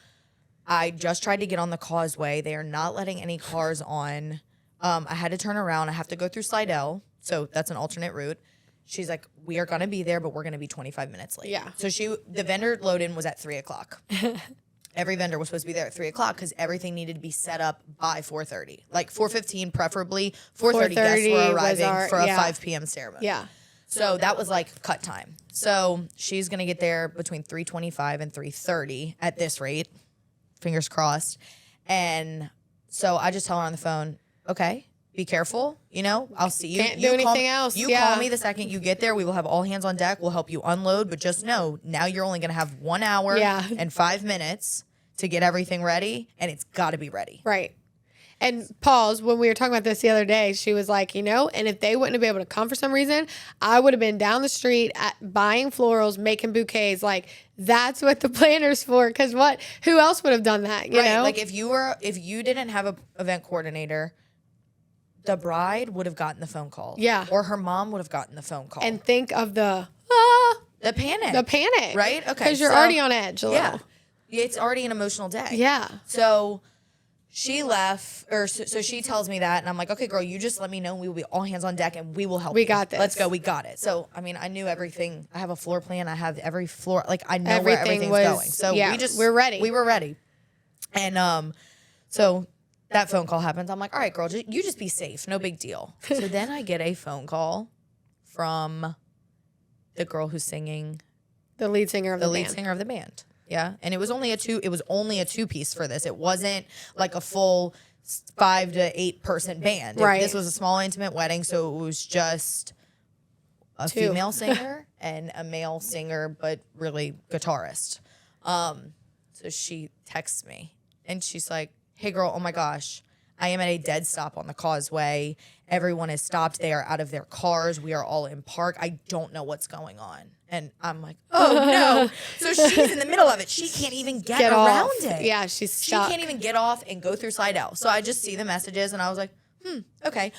Speaker 1: I just tried to get on the causeway. They are not letting any cars on. I had to turn around. I have to go through Slidell, so that's an alternate route. She's like, we are going to be there, but we're going to be 25 minutes late. Yeah. So the vendor load-in was at 3 o'clock. Every vendor was supposed to be there at 3 o'clock because everything needed to be set up by 4:30. Like 4:15 preferably. 4:30 guests were arriving for a 5 p.m. ceremony. Yeah. So that was like cut time. So she's going to get there between 3:25 and 3:30 at this rate. Fingers crossed. And so I just tell her on the phone, okay, be careful. You know, I'll see you.
Speaker 2: Can't do anything else.
Speaker 1: You call me the second you get there. We will have all hands on deck. We'll help you unload. But just know, now you're only going to have 1 hour and 5 minutes to get everything ready. And it's got to be ready.
Speaker 2: Right. And pause, when we were talking about this the other day, she was like, you know, and if they wouldn't have been able to come for some reason, I would have been down the street buying florals, making bouquets. Like, that's what the planner's for. Because who else would have done that, you know?
Speaker 1: Like, if you didn't have an event coordinator, the bride would have gotten the phone call. Yeah. Or her mom would have gotten the phone call.
Speaker 2: And think of the
Speaker 1: panic.
Speaker 2: The panic.
Speaker 1: Right? Okay.
Speaker 2: Because you're already on edge a little.
Speaker 1: Yeah. It's already an emotional day.
Speaker 2: Yeah.
Speaker 1: So she left, so she tells me that, and I'm like, okay, girl, you just let me know. We will be all hands on deck, and we will help you.
Speaker 2: We got this.
Speaker 1: Let's go. We got it. So, I mean, I knew everything. I have a floor plan. I have every floor. Like, I know where everything's going. So,
Speaker 2: we're ready.
Speaker 1: We were ready. And so that phone call happens. I'm like, all right, girl, you just be safe. No big deal. So then I get a phone call from the girl who's singing.
Speaker 2: The lead singer of the band.
Speaker 1: The lead singer of the band. Yeah, and it was only a 2-piece for this. It wasn't like a full 5 to 8 person band.
Speaker 2: Right.
Speaker 1: This was a small intimate wedding, so it was just a female singer and a male singer, but really guitarist. So she texts me, and she's like, hey, girl, oh my gosh, I am at a dead stop on the causeway. Everyone is stopped. They are out of their cars. We are all in park. I don't know what's going on. And I'm like, oh no. So she's in the middle of it. She can't even get around it.
Speaker 2: Yeah, she's stuck.
Speaker 1: She can't even get off and go through Slidell. So I just see the messages and I was like, okay.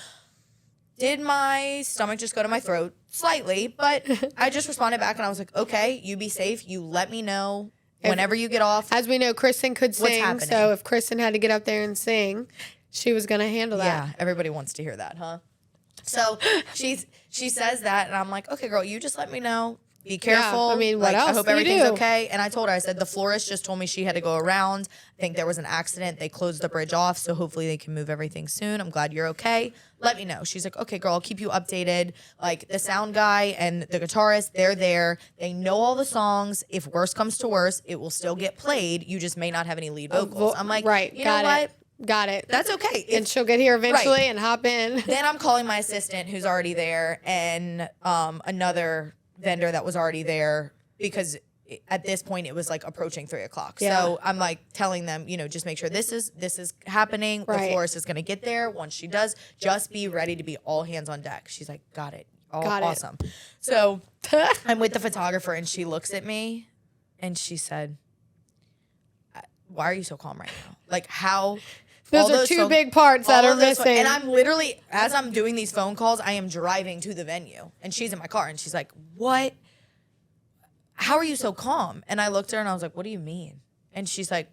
Speaker 1: Did my stomach just go to my throat? Slightly, but I just responded back and I was like, okay, you be safe. You let me know whenever you get off.
Speaker 2: As we know, Kristen could sing.
Speaker 1: happening.
Speaker 2: So if Kristen had to get up there and sing, she was going to handle that.
Speaker 1: Yeah, everybody wants to hear that, huh? So she says that and I'm like, okay, girl, you just let me know. Be careful.
Speaker 2: I mean, what else
Speaker 1: I hope
Speaker 2: do you
Speaker 1: everything's
Speaker 2: do?
Speaker 1: okay. And I told her, I said, the florist just told me she had to go around. I think there was an accident. They closed the bridge off, so hopefully they can move everything soon. I'm glad you're okay. Let me know. She's like, okay, girl, I'll keep you updated. Like, the sound guy and the guitarist, they're there. They know all the songs. If worse comes to worse, it will still get played. You just may not have any lead vocals. I'm like,
Speaker 2: right,
Speaker 1: you know what?
Speaker 2: Got it.
Speaker 1: That's okay.
Speaker 2: And she'll get here eventually and hop in.
Speaker 1: Then I'm calling my assistant who's already there and another vendor that was already there because at this point it was like approaching 3:00.
Speaker 2: Yeah.
Speaker 1: So I'm like telling them, just make sure this is happening.
Speaker 2: Right.
Speaker 1: The florist is going to get there. Once she does, just be ready to be all hands on deck. She's like, got it. Awesome. So I'm with the photographer and she looks at me and she said, why are you so calm right now? Like how...
Speaker 2: Those are two big parts that are missing.
Speaker 1: And I'm literally, as I'm doing these phone calls, I am driving to the venue. And she's in my car. And she's like, what? How are you so calm? And I looked at her and I was like, what do you mean? And she's like,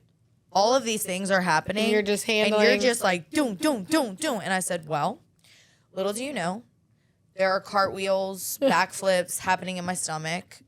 Speaker 1: all of these things are happening.
Speaker 2: And you're just handling.
Speaker 1: And you're just like, doom. And I said, well, little do you know, there are cartwheels, backflips happening in my stomach.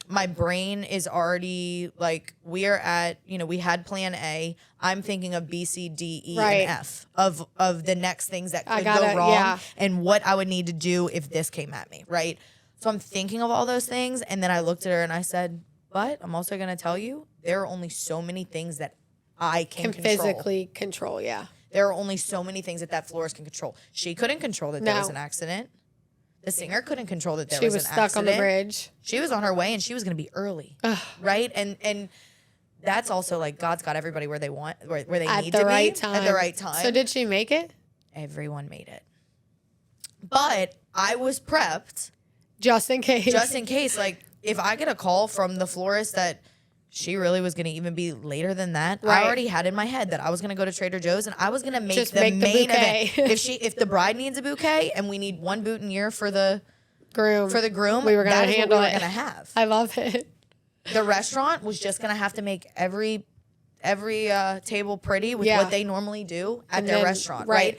Speaker 1: My brain is already like, we are at, we had plan A. I'm thinking of B, C, D, E, and F of the next things that could go wrong and what I would need to do if this came at me, right? So I'm thinking of all those things. And then I looked at her and I said, but I'm also going to tell you, there are only so many things that I can control.
Speaker 2: Physically control, yeah.
Speaker 1: There are only so many things that florist can control. She couldn't control that there was an accident. The singer couldn't control that there was an accident.
Speaker 2: She was stuck on the bridge.
Speaker 1: She was on her way and she was going to be early, right? And that's also like God's got everybody where they want, where they need to be at the right time.
Speaker 2: So did she make it?
Speaker 1: Everyone made it. But I was prepped.
Speaker 2: Just in case. Like if I get a call from the florist that she really was going to even be later than that. Right. I already had in my head that I was going to go to Trader Joe's and I was going to make the main event. If the bride needs a bouquet and we need one boutonniere for the groom, we were going to handle
Speaker 1: what we were going to have.
Speaker 2: I love it.
Speaker 1: The restaurant was just going to have to make every table pretty with what they normally do at their restaurant, right?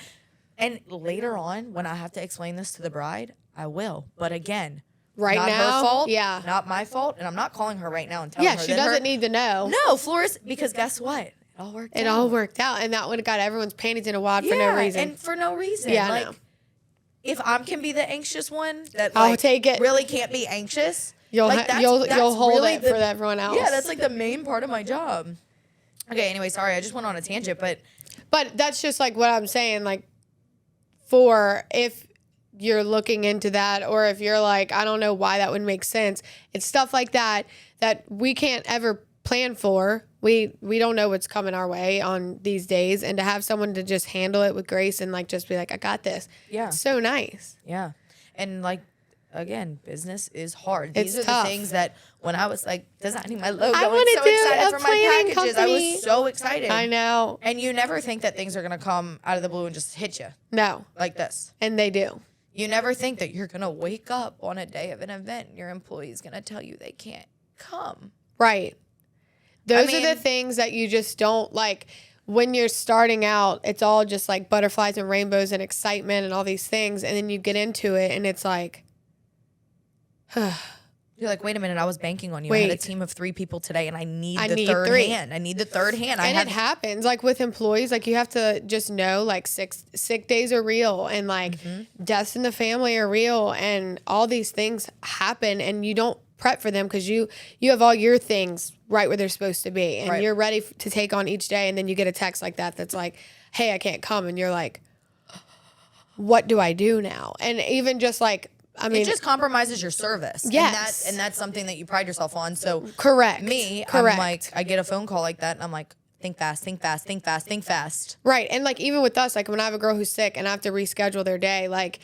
Speaker 1: And later on, when I have to explain this to the bride, I will. But again,
Speaker 2: not
Speaker 1: her fault, not my fault, and I'm not calling her right now and telling her.
Speaker 2: Yeah, she doesn't need to know.
Speaker 1: No, florist, because guess what? It
Speaker 2: all worked out, and that would have got everyone's panties in a wad for no reason.
Speaker 1: And for no reason.
Speaker 2: Yeah,
Speaker 1: like, if I can be the anxious one that
Speaker 2: I'll take it.
Speaker 1: Really can't be anxious,
Speaker 2: you'll hold it for everyone else.
Speaker 1: Yeah, that's like the main part of my job. Okay, anyway, sorry, I just went on a tangent, but
Speaker 2: that's just like what I'm saying, like for if you're looking into that, or if you're like, I don't know why that would make sense. It's stuff like that we can't ever plan for. We don't know what's coming our way on these days, and to have someone to just handle it with grace and like just be like, I got this.
Speaker 1: Yeah,
Speaker 2: it's so nice.
Speaker 1: Yeah, and like again, business is hard.
Speaker 2: These
Speaker 1: are
Speaker 2: tough.
Speaker 1: The things that when I was like designing my logo,
Speaker 2: I was so excited
Speaker 1: for my packages.
Speaker 2: Company.
Speaker 1: I was so excited.
Speaker 2: I know.
Speaker 1: And you never think that things are gonna come out of the blue and just hit you.
Speaker 2: No,
Speaker 1: like this.
Speaker 2: And they do.
Speaker 1: You never think that you're going to wake up on a day of an event and your employee is going to tell you they can't come.
Speaker 2: Right. Those are the things that you just don't like. When you're starting out, it's all just like butterflies and rainbows and excitement and all these things. And then you get into it and it's like,
Speaker 1: you're like, wait a minute, I was banking on you. I had a team of 3 people today and I need the third hand. I need the third hand.
Speaker 2: And it happens. Like with employees, like you have to just know like sick days are real and like deaths in the family are real and all these things happen and you don't prep for them because you have all your things right where they're supposed to be and you're ready to take on each day, and then you get a text like that's like, hey, I can't come, and you're like, what do I do now? And even just like, I mean,
Speaker 1: it just compromises your service.
Speaker 2: Yes.
Speaker 1: And that's something that you pride yourself on. So
Speaker 2: correct.
Speaker 1: I'm like, I get a phone call like that and I'm like, think fast, think fast, think fast, think fast.
Speaker 2: Right. And like even with us, like when I have a girl who's sick and I have to reschedule their day, like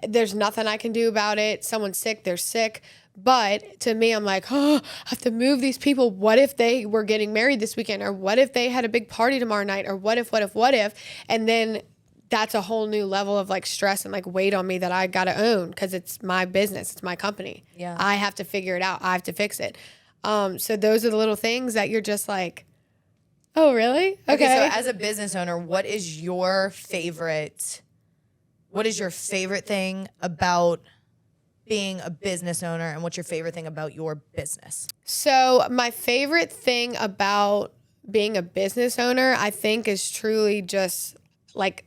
Speaker 2: there's nothing I can do about it. Someone's sick, they're sick. But to me, I'm like, oh, I have to move these people. What if they were getting married this weekend? Or what if they had a big party tomorrow night? Or what if? And then that's a whole new level of like stress and like weight on me that I got to own because it's my business. It's my company.
Speaker 1: Yeah.
Speaker 2: I have to figure it out. I have to fix it. So those are the little things that you're just like, oh, really? Okay.
Speaker 1: So as a business owner, what is your favorite thing about being a business owner, and what's your favorite thing about your business?
Speaker 2: So my favorite thing about being a business owner, I think, is truly just like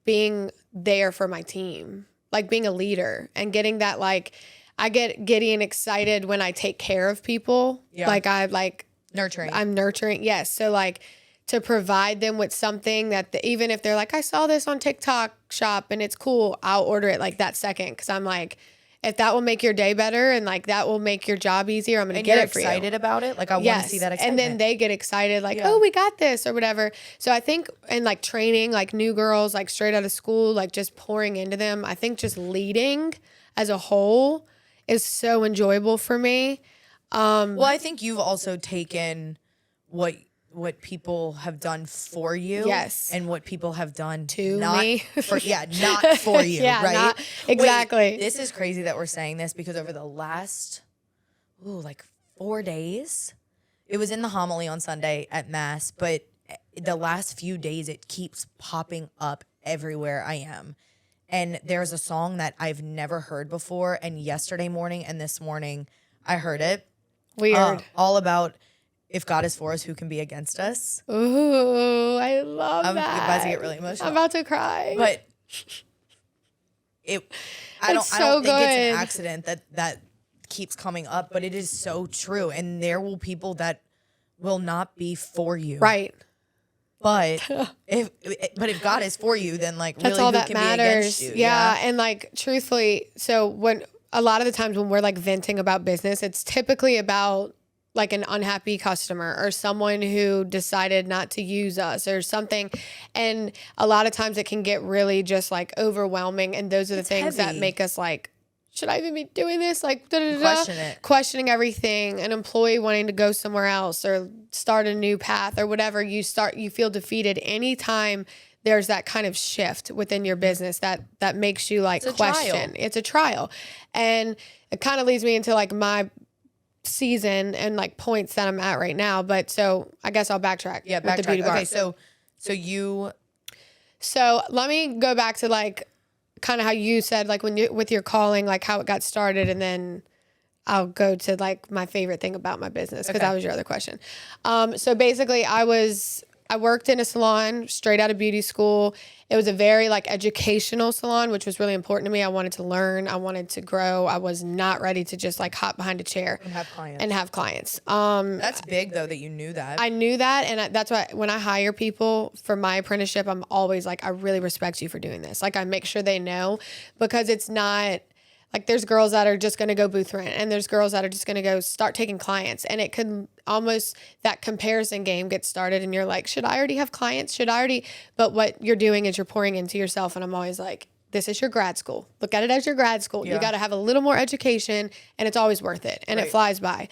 Speaker 2: being there for my team, like being a leader and getting that, like, I get giddy and excited when I take care of people.
Speaker 1: Yeah.
Speaker 2: Like
Speaker 1: Nurturing.
Speaker 2: I'm nurturing. Yes. So like to provide them with something that even if they're like, I saw this on TikTok shop and it's cool, I'll order it like that second. Cause I'm like, if that will make your day better and like that will make your job easier, I'm going to get it for you.
Speaker 1: And you're excited about it? Like I want to see that excitement.
Speaker 2: And then they get excited like, oh, we got this or whatever. So I think in like training, like new girls, like straight out of school, like just pouring into them, I think just leading as a whole is so enjoyable for me.
Speaker 1: Well, I think you've also taken what people have done for you,
Speaker 2: yes,
Speaker 1: and what people have done
Speaker 2: to
Speaker 1: not
Speaker 2: me,
Speaker 1: not for you,
Speaker 2: yeah,
Speaker 1: right?
Speaker 2: Exactly.
Speaker 1: Wait, this is crazy that we're saying this because over the last, like 4 days, it was in the homily on Sunday at Mass, but the last few days it keeps popping up everywhere I am. And there's a song that I've never heard before, and yesterday morning and this morning I heard it.
Speaker 2: Weird.
Speaker 1: All about if God is for us, who can be against us?
Speaker 2: Ooh, I love that.
Speaker 1: I'm about to get really emotional.
Speaker 2: I'm about to cry.
Speaker 1: But I don't think it's an accident that keeps coming up, but it is so true. And there will people that will not be for you.
Speaker 2: Right.
Speaker 1: But if God is for you, then like
Speaker 2: that's
Speaker 1: really
Speaker 2: all
Speaker 1: who
Speaker 2: that
Speaker 1: can
Speaker 2: matters.
Speaker 1: be against you?
Speaker 2: Yeah. And like truthfully, so when a lot of the times when we're like venting about business, it's typically about like an unhappy customer or someone who decided not to use us or something. And a lot of times it can get really just like overwhelming. And those are the things that make us like, should I even be doing this? Like,
Speaker 1: question it.
Speaker 2: Questioning everything, an employee wanting to go somewhere else or start a new path or whatever. You feel defeated anytime there's that kind of shift within your business that makes you like question. It's a trial. And it kind of leads me into like my season and like points that I'm at right now. But so I guess I'll backtrack.
Speaker 1: Yeah,
Speaker 2: with the beauty bar.
Speaker 1: Okay, so
Speaker 2: let me go back to like kind of how you said like when you with your calling, like how it got started, and then I'll go to like my favorite thing about my business because that was your other question. So basically I worked in a salon straight out of beauty school. It was a very like educational salon, which was really important to me. I wanted to learn. I wanted to grow. I was not ready to just like hop behind a chair
Speaker 1: and have clients.
Speaker 2: That's
Speaker 1: big though that you knew that.
Speaker 2: I knew that. And that's why when I hire people for my apprenticeship, I'm always like, I really respect you for doing this. Like I make sure they know, because it's not like there's girls that are just going to go booth rent and there's girls that are just going to go start taking clients, and it could almost that comparison game gets started and you're like, should I already have clients? But what you're doing is you're pouring into yourself. And I'm always like, this is your grad school. Look at it as your grad school. Yeah. You got to have a little more education and it's always worth it. And It flies by.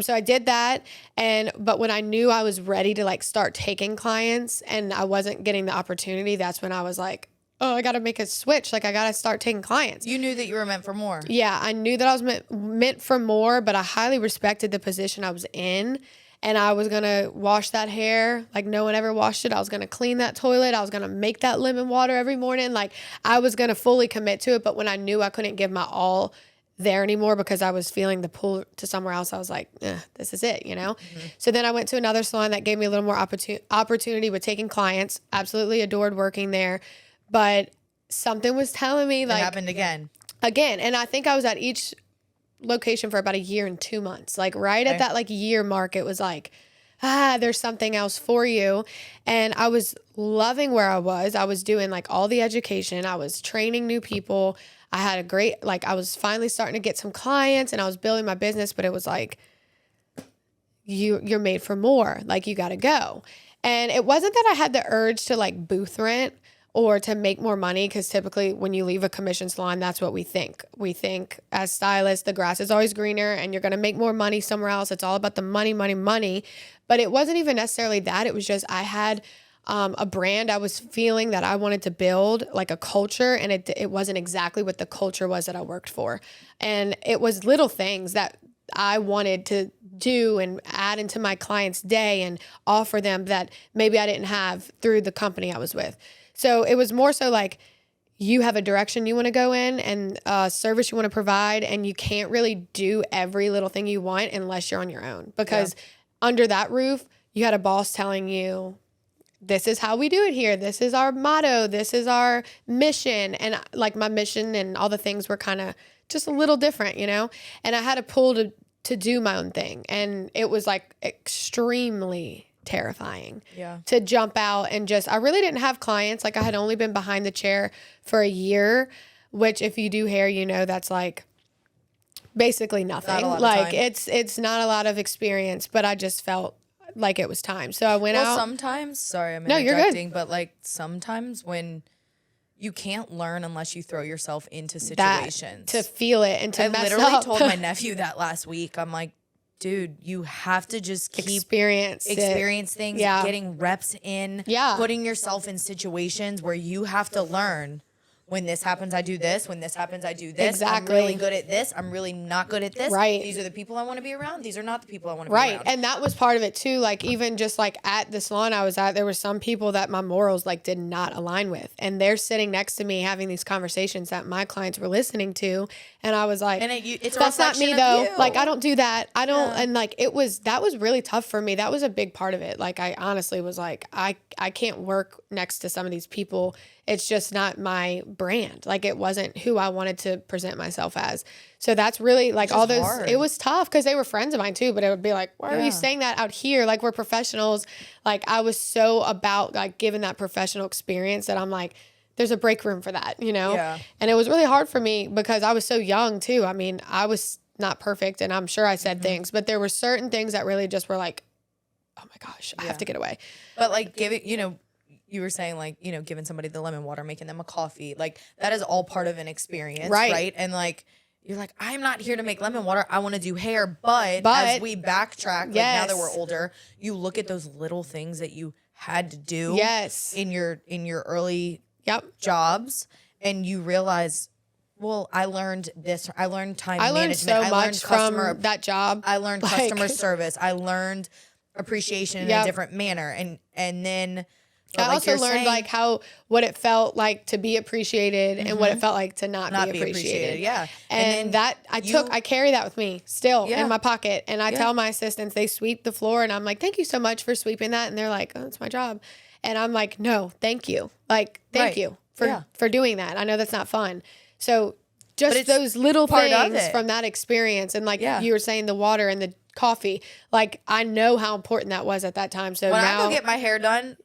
Speaker 2: So I did that. But when I knew I was ready to like start taking clients and I wasn't getting the opportunity, that's when I was like, oh, I got to make a switch. Like I got to start taking clients.
Speaker 1: You knew that you were meant for more.
Speaker 2: Yeah, I knew that I was meant for more, but I highly respected the position I was in. And I was going to wash that hair like no one ever washed it. I was going to clean that toilet. I was going to make that lemon water every morning. Like I was going to fully commit to it. But when I knew I couldn't give my all there anymore because I was feeling the pull to somewhere else, I was like, this is it, you know? Mm-hmm. So then I went to another salon that gave me a little more opportunity with taking clients. Absolutely adored working there. But something was telling me like...
Speaker 1: It happened again.
Speaker 2: And I think I was at each location for about a year and 2 months. Like right at that like year mark, it was like, there's something else for you. And I was loving where I was. I was doing like all the education. I was training new people. I had a great, like I was finally starting to get some clients and I was building my business, but it was like, you're made for more. Like you got to go. And it wasn't that I had the urge to like booth rent or to make more money, because typically when you leave a commission salon, that's what we think. We think as stylists, the grass is always greener and you're going to make more money somewhere else. It's all about the money, money, money. But it wasn't even necessarily that. It was just I had a brand I was feeling that I wanted to build, like a culture, and it wasn't exactly what the culture was that I worked for. And it was little things that I wanted to do and add into my client's day and offer them that maybe I didn't have through the company I was with. So it was more so like, you have a direction you want to go in and a service you want to provide, and you can't really do every little thing you want unless you're on your own. Because under that roof, you had a boss telling you, this is how we do it here. This is our motto. This is our mission. And like my mission and all the things were kind of just a little different, you know? And I had a pull to do my own thing. And it was like extremely terrifying to jump out and I really didn't have clients. Like I had only been behind the chair for a year, which if you do hair, you know, that's like basically nothing. Like it's not a lot of experience, but I just felt like it was time. So I went out.
Speaker 1: Sometimes, sorry, I'm interjecting, but like sometimes when you can't learn unless you throw yourself into situations.
Speaker 2: To feel it and to mess up. I
Speaker 1: literally told my nephew that last week. I'm like, dude, you have to just keep experience things, getting reps in, putting yourself in situations where you have to learn. When this happens, I do this. When this happens, I do this.
Speaker 2: Exactly.
Speaker 1: I'm really good at this. I'm really not good at this.
Speaker 2: Right.
Speaker 1: These are the people I want to be around. These are not the people I want to be around.
Speaker 2: Right. And that was part of it too. Like even just like at the salon I was at, there were some people that my morals like did not align with. And they're sitting next to me having these conversations that my clients were listening to. And I was like,
Speaker 1: it's
Speaker 2: that's not me though.
Speaker 1: You.
Speaker 2: Like I don't do that. I don't. And like that was really tough for me. That was a big part of it. Like I honestly was like, I can't work next to some of these people. It's just not my brand. Like it wasn't who I wanted to present myself as. So that's really like all those, hard. It was tough because they were friends of mine too, but it would be like, why are you saying that out here? Like we're professionals. Like I was so about like giving that professional experience that I'm like, there's a break room for that, you know?
Speaker 1: Yeah.
Speaker 2: And it was really hard for me because I was so young too. I mean, I was not perfect and I'm sure I said things, but there were certain things that really just were like, oh my gosh, I have to get away.
Speaker 1: But like giving, you know, you were saying like, you know, giving somebody the lemon water, making them a coffee, like that is all part of an experience, right? And like, you're like, I'm not here to make lemon water. I want to do hair. But as we backtrack, like now that we're older, you look at those little things that you had to do in your early jobs and you realize, well, I learned this. I learned time management.
Speaker 2: I learned so much from that job.
Speaker 1: I learned customer service. I learned appreciation in a different manner. And then
Speaker 2: I also learned like what it felt like to be appreciated and what it felt like to not be appreciated.
Speaker 1: Yeah.
Speaker 2: And that I carry that with me still in my pocket. And I tell my assistants, they sweep the floor and I'm like, thank you so much for sweeping that. And they're like, oh, it's my job. And I'm like, no, thank you. Like, thank you for doing that. I know that's not fun. So just those little things from that experience. And like you were saying, the water and the coffee, like I know how important that was at that time. So
Speaker 1: when
Speaker 2: now
Speaker 1: I go get my hair done,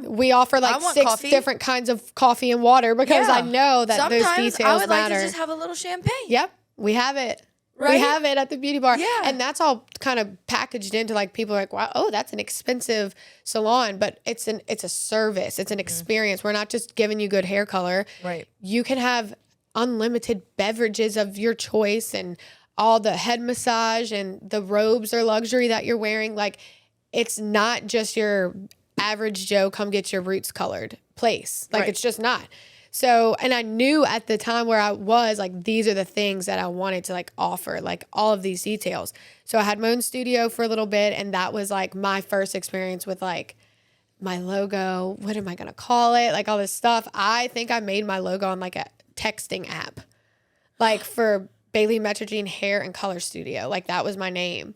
Speaker 2: we offer like 6 different kinds of coffee and water because I know that
Speaker 1: sometimes
Speaker 2: those details
Speaker 1: I would
Speaker 2: matter.
Speaker 1: like to just have a little champagne.
Speaker 2: Yep, we have it.
Speaker 1: Right?
Speaker 2: We have it at the beauty bar.
Speaker 1: Yeah.
Speaker 2: And that's all kind of packaged into like people are like, wow, oh, that's an expensive salon, but it's a service. It's an experience. We're not just giving you good hair color.
Speaker 1: Right.
Speaker 2: You can have unlimited beverages of your choice and all the head massage and the robes or luxury that you're wearing. Like it's not just your average Joe come get your roots colored place. Like it's just not. So, and I knew at the time where I was like, these are the things that I wanted to like offer, like all of these details. So I had my own studio for a little bit. And that was like my first experience with like my logo. What am I going to call it? Like all this stuff. I think I made my logo on like a texting app, like for Bailey Metrogene Hair and Color Studio. Like that was my name.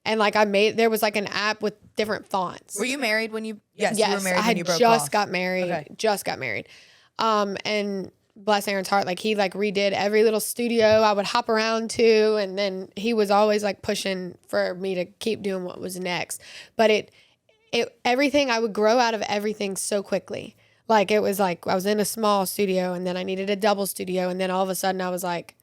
Speaker 2: And like there was like an app with different fonts.
Speaker 1: Were you married when you? Yes, you were married when you broke off.
Speaker 2: I just got married. Just got married. And bless Aaron's heart, like he like redid every little studio I would hop around to. And then he was always like pushing for me to keep doing what was next. But everything, I would grow out of everything so quickly. Like it was like I was in a small studio and then I needed a double studio. And then all of a sudden I was like,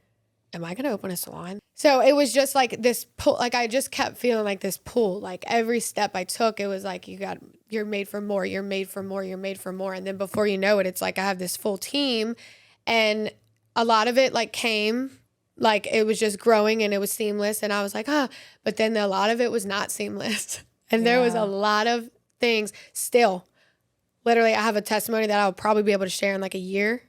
Speaker 2: am I going to open a salon? So it was just like this pull, like I just kept feeling like this pull, like every step I took, it was like, you got to you're made for more, you're made for more, you're made for more. And then before you know it, it's like I have this full team, and a lot of it like came, like it was just growing and it was seamless. And I was like, but then a lot of it was not seamless. And there was a lot of things still. Literally, I have a testimony that I'll probably be able to share in like a year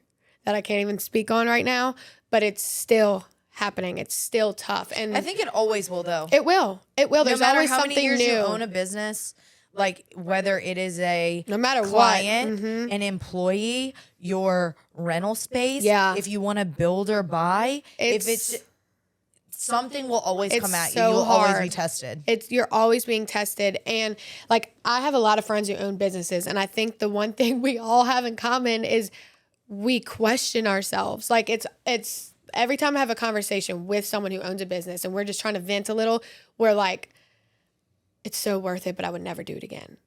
Speaker 2: that I can't even speak on right now, but it's still happening. It's still tough. And
Speaker 1: I think it always will, though.
Speaker 2: It will. It will. There's always
Speaker 1: how
Speaker 2: something
Speaker 1: many years
Speaker 2: new.
Speaker 1: You own a business, like whether it is a
Speaker 2: no matter
Speaker 1: client,
Speaker 2: what.
Speaker 1: an employee, your rental space, if you want to build or buy, if it's something will always come at you. You'll always be tested.
Speaker 2: You're always being tested. And like I have a lot of friends who own businesses, and I think the one thing we all have in common is we question ourselves. Like it's every time I have a conversation with someone who owns a business and we're just trying to vent a little, we're like, it's so worth it, but I would never do it again.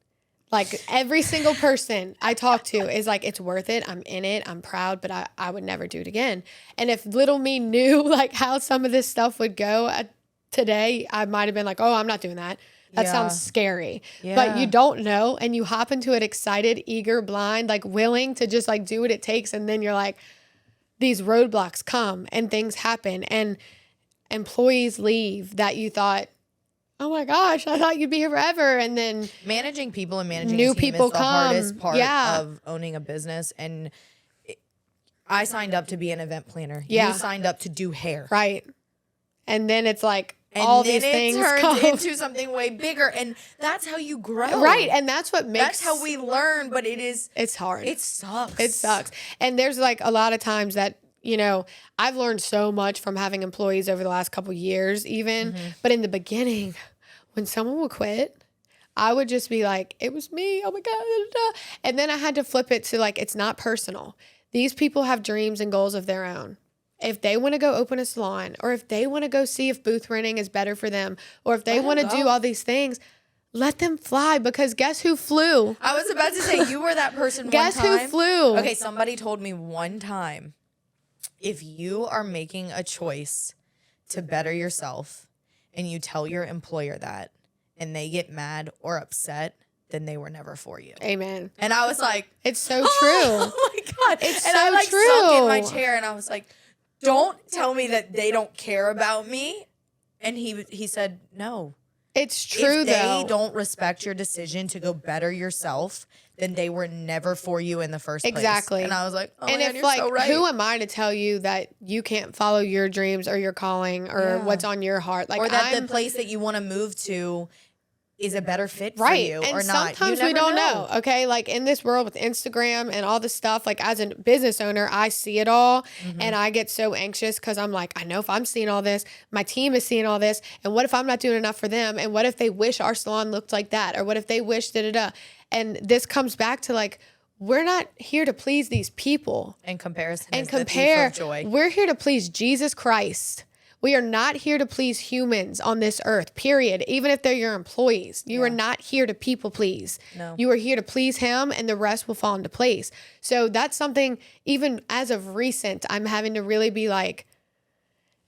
Speaker 2: Like every single person I talk to is like, it's worth it. I'm in it. I'm proud, but I would never do it again. And if little me knew like how some of this stuff would go today, I might've been like, oh, I'm not doing that. That sounds scary, but you don't know. And you hop into it excited, eager, blind, like willing to just like do what it takes. And then you're like, these roadblocks come and things happen and employees leave that you thought, oh my gosh, I thought you'd be here forever. And then
Speaker 1: managing people and managing
Speaker 2: new
Speaker 1: a team
Speaker 2: people
Speaker 1: is the hardest part of owning a business. And I signed up to be an event planner. You signed up to do hair.
Speaker 2: Right. And then it's like,
Speaker 1: and
Speaker 2: all
Speaker 1: then
Speaker 2: these things
Speaker 1: turns
Speaker 2: come
Speaker 1: into something way bigger, and that's how you grow,
Speaker 2: right? And that's what makes
Speaker 1: that's how we learn. But it's hard. It sucks.
Speaker 2: It sucks. And there's like a lot of times that I've learned so much from having employees over the last couple years, even. But in the beginning, when someone would quit, I would just be like, "It was me. Oh my god!" And then I had to flip it to like, it's not personal. These people have dreams and goals of their own. If they want to go open a salon, or if they want to go see if booth renting is better for them, or if they want to do all these things, let them fly, because guess who flew?
Speaker 1: I was about to say, you were that person
Speaker 2: guess
Speaker 1: one time.
Speaker 2: Who flew?
Speaker 1: Okay, somebody told me one time, if you are making a choice to better yourself and you tell your employer that and they get mad or upset, then they were never for you.
Speaker 2: Amen.
Speaker 1: And I was like,
Speaker 2: it's so true.
Speaker 1: Oh my God.
Speaker 2: It's
Speaker 1: and
Speaker 2: so
Speaker 1: I like
Speaker 2: true.
Speaker 1: sunk in my chair and I was like, don't tell me that they don't care about me. And he said, no.
Speaker 2: It's true,
Speaker 1: if
Speaker 2: though.
Speaker 1: they don't respect your decision to go better yourself, then they were never for you in the first place.
Speaker 2: Exactly.
Speaker 1: And I was like, oh
Speaker 2: and
Speaker 1: my God,
Speaker 2: if
Speaker 1: you're
Speaker 2: like,
Speaker 1: so right.
Speaker 2: who am I to tell you that you can't follow your dreams or your calling or what's on your heart? Like,
Speaker 1: or that the place that you want to move to is a better fit for you
Speaker 2: and
Speaker 1: or not.
Speaker 2: Sometimes we don't know. Okay. Like in this world with Instagram and all this stuff, like as a business owner, I see it all and I get so anxious because I'm like, I know if I'm seeing all this, my team is seeing all this. And what if I'm not doing enough for them? And what if they wish our salon looked like that? Or what if they wish da-da-da? And this comes back to like, we're not here to please these people.
Speaker 1: And comparison
Speaker 2: and
Speaker 1: is
Speaker 2: compare.
Speaker 1: The thief of joy.
Speaker 2: We're here to please Jesus Christ. We are not here to please humans on this earth, period. Even if they're your employees, you are not here to people please.
Speaker 1: No.
Speaker 2: You are here to please him and the rest will fall into place. So that's something, even as of recent, I'm having to really be like,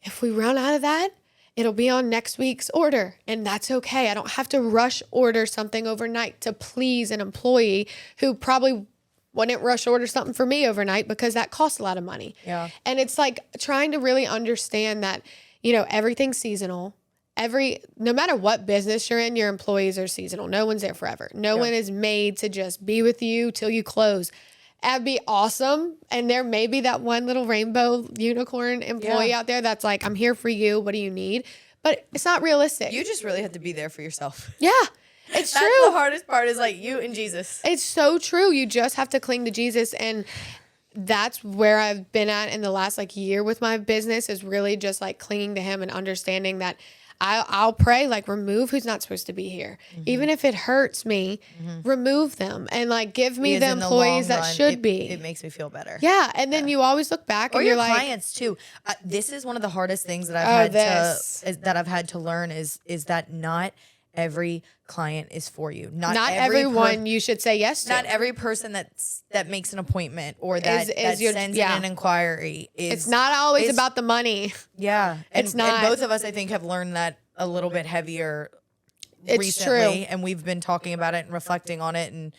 Speaker 2: if we run out of that, it'll be on next week's order. And that's okay. I don't have to rush order something overnight to please an employee who probably wouldn't rush order something for me overnight because that costs a lot of money.
Speaker 1: Yeah.
Speaker 2: And it's like trying to really understand that, everything's seasonal. No matter what business you're in, your employees are seasonal. No one's there forever. No one is made to just be with you till you close. That'd be awesome. And there may be that one little rainbow unicorn employee out there that's like, I'm here for you. What do you need? But it's not realistic.
Speaker 1: You just really have to be there for yourself.
Speaker 2: Yeah. It's true.
Speaker 1: That's the hardest part is like you and Jesus.
Speaker 2: It's so true. You just have to cling to Jesus. And that's where I've been at in the last like year with my business, is really just like clinging to him and understanding that I'll pray, like, remove who's not supposed to be here. Even if it hurts me, remove them and like give me the employees that should be.
Speaker 1: It makes me feel better.
Speaker 2: Yeah. And then you always look back and
Speaker 1: you're
Speaker 2: like,
Speaker 1: clients too. This is one of the hardest things that I've had to learn is that not every client is for you. Not
Speaker 2: everyone you should say yes to.
Speaker 1: Not every person that makes an appointment or that sends in an inquiry is.
Speaker 2: It's not always about the money.
Speaker 1: Yeah,
Speaker 2: It's not.
Speaker 1: And both of us, I think, have learned that a little bit heavier recently, and we've been talking about it and reflecting on it. And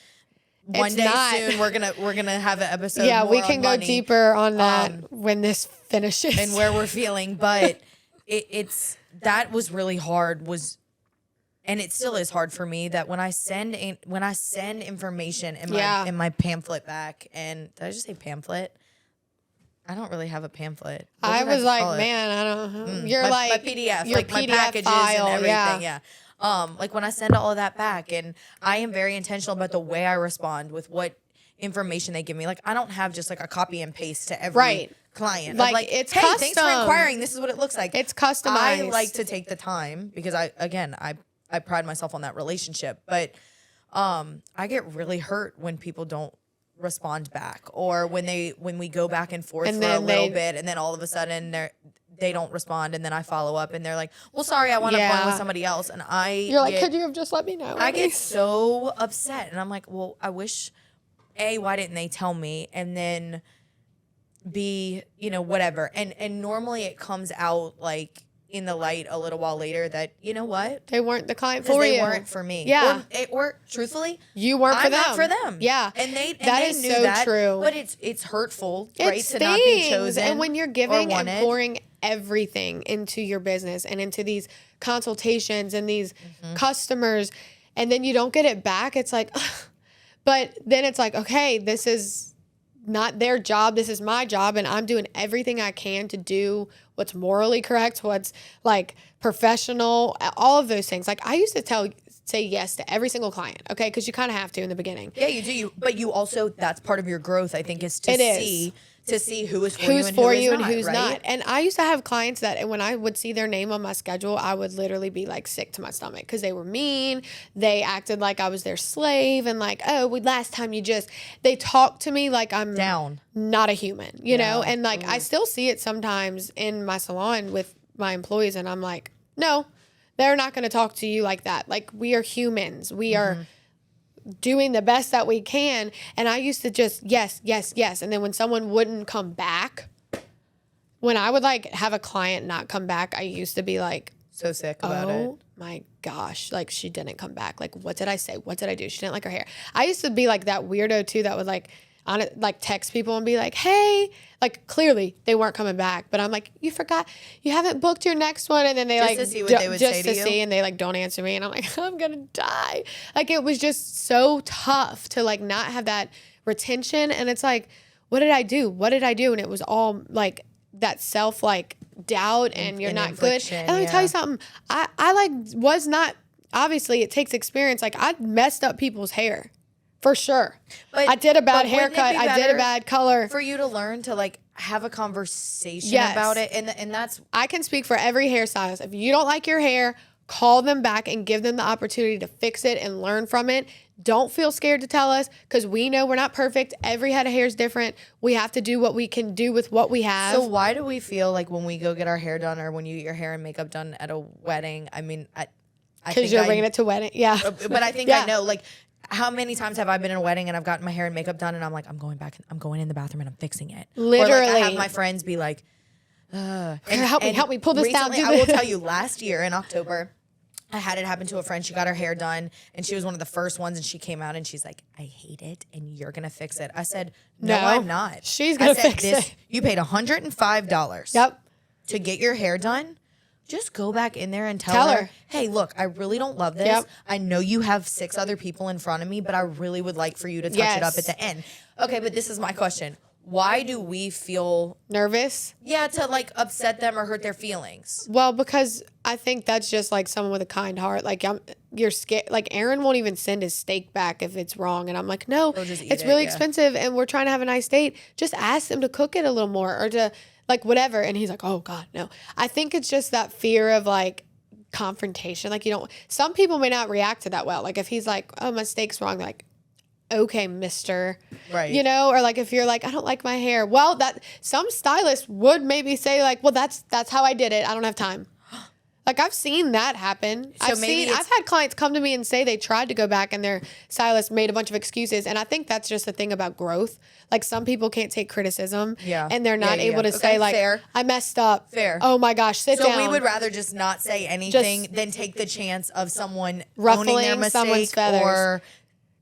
Speaker 1: one day soon, we're gonna have an episode.
Speaker 2: Yeah,
Speaker 1: more
Speaker 2: we can
Speaker 1: on
Speaker 2: go
Speaker 1: money,
Speaker 2: deeper on that when this finishes
Speaker 1: and where we're feeling. But that was really hard. And it still is hard for me that when I send information in my pamphlet back, and did I just say pamphlet? I don't really have a pamphlet.
Speaker 2: I was like, man, I don't know. You're
Speaker 1: my PDF,
Speaker 2: your
Speaker 1: like
Speaker 2: PDF
Speaker 1: my packages
Speaker 2: file,
Speaker 1: and everything. Yeah. Like when I send all of that back, and I am very intentional about the way I respond with what information they give me. Like I don't have just like a copy and paste to every client.
Speaker 2: Like it's
Speaker 1: hey,
Speaker 2: custom.
Speaker 1: Thanks for inquiring. This is what it looks like.
Speaker 2: It's customized.
Speaker 1: I like to take the time because I pride myself on that relationship, but I get really hurt when people don't respond back, or when we go back and forth for a little bit, and then all of a sudden they don't respond, and then I follow up and they're like, well, sorry, I wound up going with somebody else, and you're like,
Speaker 2: could you have just let me know?
Speaker 1: I get so upset, and I'm like, well, I wish why didn't they tell me, and then B, whatever, and normally it comes out like in the light a little while later that, you know what?
Speaker 2: They weren't the client for you.
Speaker 1: They weren't for me.
Speaker 2: Yeah.
Speaker 1: Or truthfully,
Speaker 2: you weren't for
Speaker 1: I'm
Speaker 2: them.
Speaker 1: not for them.
Speaker 2: Yeah.
Speaker 1: And they
Speaker 2: is
Speaker 1: knew
Speaker 2: so
Speaker 1: that,
Speaker 2: true.
Speaker 1: But it's hurtful, right?
Speaker 2: It
Speaker 1: To not be chosen.
Speaker 2: And when you're giving and pouring everything into your business and into these consultations and these customers, and then you don't get it back, it's like, ugh. But then it's like, okay, this is not their job. This is my job. And I'm doing everything I can to do what's morally correct, what's like professional, all of those things. Like I used to say yes to every single client. Okay. Cause you kind of have to in the beginning.
Speaker 1: Yeah, you do. But you also, that's part of your growth, I think, is to see who is for you and who's not.
Speaker 2: And I used to have clients that, and when I would see their name on my schedule, I would literally be like sick to my stomach because they were mean. They acted like I was their slave, and like, last time they talked to me like I'm
Speaker 1: down,
Speaker 2: not a human, you know? And like, I still see it sometimes in my salon with my employees, and I'm like, no, they're not going to talk to you like that. Like, we are humans. We are doing the best that we can. And I used to just yes. And then when someone wouldn't come back, when I would like have a client not come back, I used to be like
Speaker 1: so sick about it.
Speaker 2: Oh my gosh, like she didn't come back. Like, what did I say? What did I do? She didn't like her hair. I used to be like that weirdo too that would like text people and be like, hey, like clearly they weren't coming back, but I'm like, you forgot, you haven't booked your next one. And then they
Speaker 1: just to see what they would say to you.
Speaker 2: See, and they like don't answer me, and I'm like, I'm gonna die. Like, it was just so tough to like not have that retention. And it's like, what did I do? And it was all like that self like doubt, and you're not good. And let me tell you something, I like was not, obviously it takes experience. Like, I messed up people's hair. For sure. But I did a bad haircut. I did a bad color.
Speaker 1: For you to learn to like have a conversation about it. And that's.
Speaker 2: I can speak for every hairstylist. If you don't like your hair, call them back and give them the opportunity to fix it and learn from it. Don't feel scared to tell us, because we know we're not perfect. Every head of hair is different. We have to do what we can do with what we have.
Speaker 1: So why do we feel like when we go get our hair done, or when you get your hair and makeup done at a wedding? I mean,
Speaker 2: because you're bringing it to wedding. Yeah.
Speaker 1: But I think I know, like, how many times have I been in a wedding and I've gotten my hair and makeup done, and I'm like, I'm going back, I'm going in the bathroom and I'm fixing it.
Speaker 2: Literally.
Speaker 1: Or like I have my friends be like,
Speaker 2: help me pull this
Speaker 1: recently,
Speaker 2: down.
Speaker 1: I will tell you, last year in October, I had it happen to a friend. She got her hair done, and she was one of the first ones, and she came out and she's like, I hate it, and you're going to fix it. I said, no, I'm not.
Speaker 2: She's going to fix it.
Speaker 1: You paid $105 to get your hair done. Just go back in there and tell her, hey, look, I really don't love this. Yep. I know you have 6 other people in front of me, but I really would like for you to touch it up at the end. Okay, but this is my question. Why do we feel
Speaker 2: nervous?
Speaker 1: Yeah, to like upset them or hurt their feelings.
Speaker 2: Well, because I think that's just like someone with a kind heart. Like, you're scared. Like, Aaron won't even send his steak back if it's wrong. And I'm like, no, it's really expensive, and we're trying to have a nice date. Just ask them to cook it a little more, or to like whatever. And he's like, oh God, no. I think it's just that fear of like confrontation. Like, some people may not react to that well. Like, if he's like, oh, my steak's wrong, like, okay, mister.
Speaker 1: Right.
Speaker 2: You know, or like if you're like, I don't like my hair. Well, that some stylists would maybe say like, well, that's how I did it. I don't have time. Like, I've seen that happen.
Speaker 1: So
Speaker 2: I've had clients come to me and say they tried to go back and their stylist made a bunch of excuses. And I think that's just the thing about growth. Like, some people can't take criticism.
Speaker 1: Yeah.
Speaker 2: And they're not able to say,
Speaker 1: Okay,
Speaker 2: like,
Speaker 1: fair.
Speaker 2: I messed up.
Speaker 1: Fair.
Speaker 2: Oh my gosh, sit down.
Speaker 1: So we would rather just not say anything than take the chance of someone
Speaker 2: Ruffling
Speaker 1: owning their
Speaker 2: someone's
Speaker 1: mistake
Speaker 2: feathers.
Speaker 1: or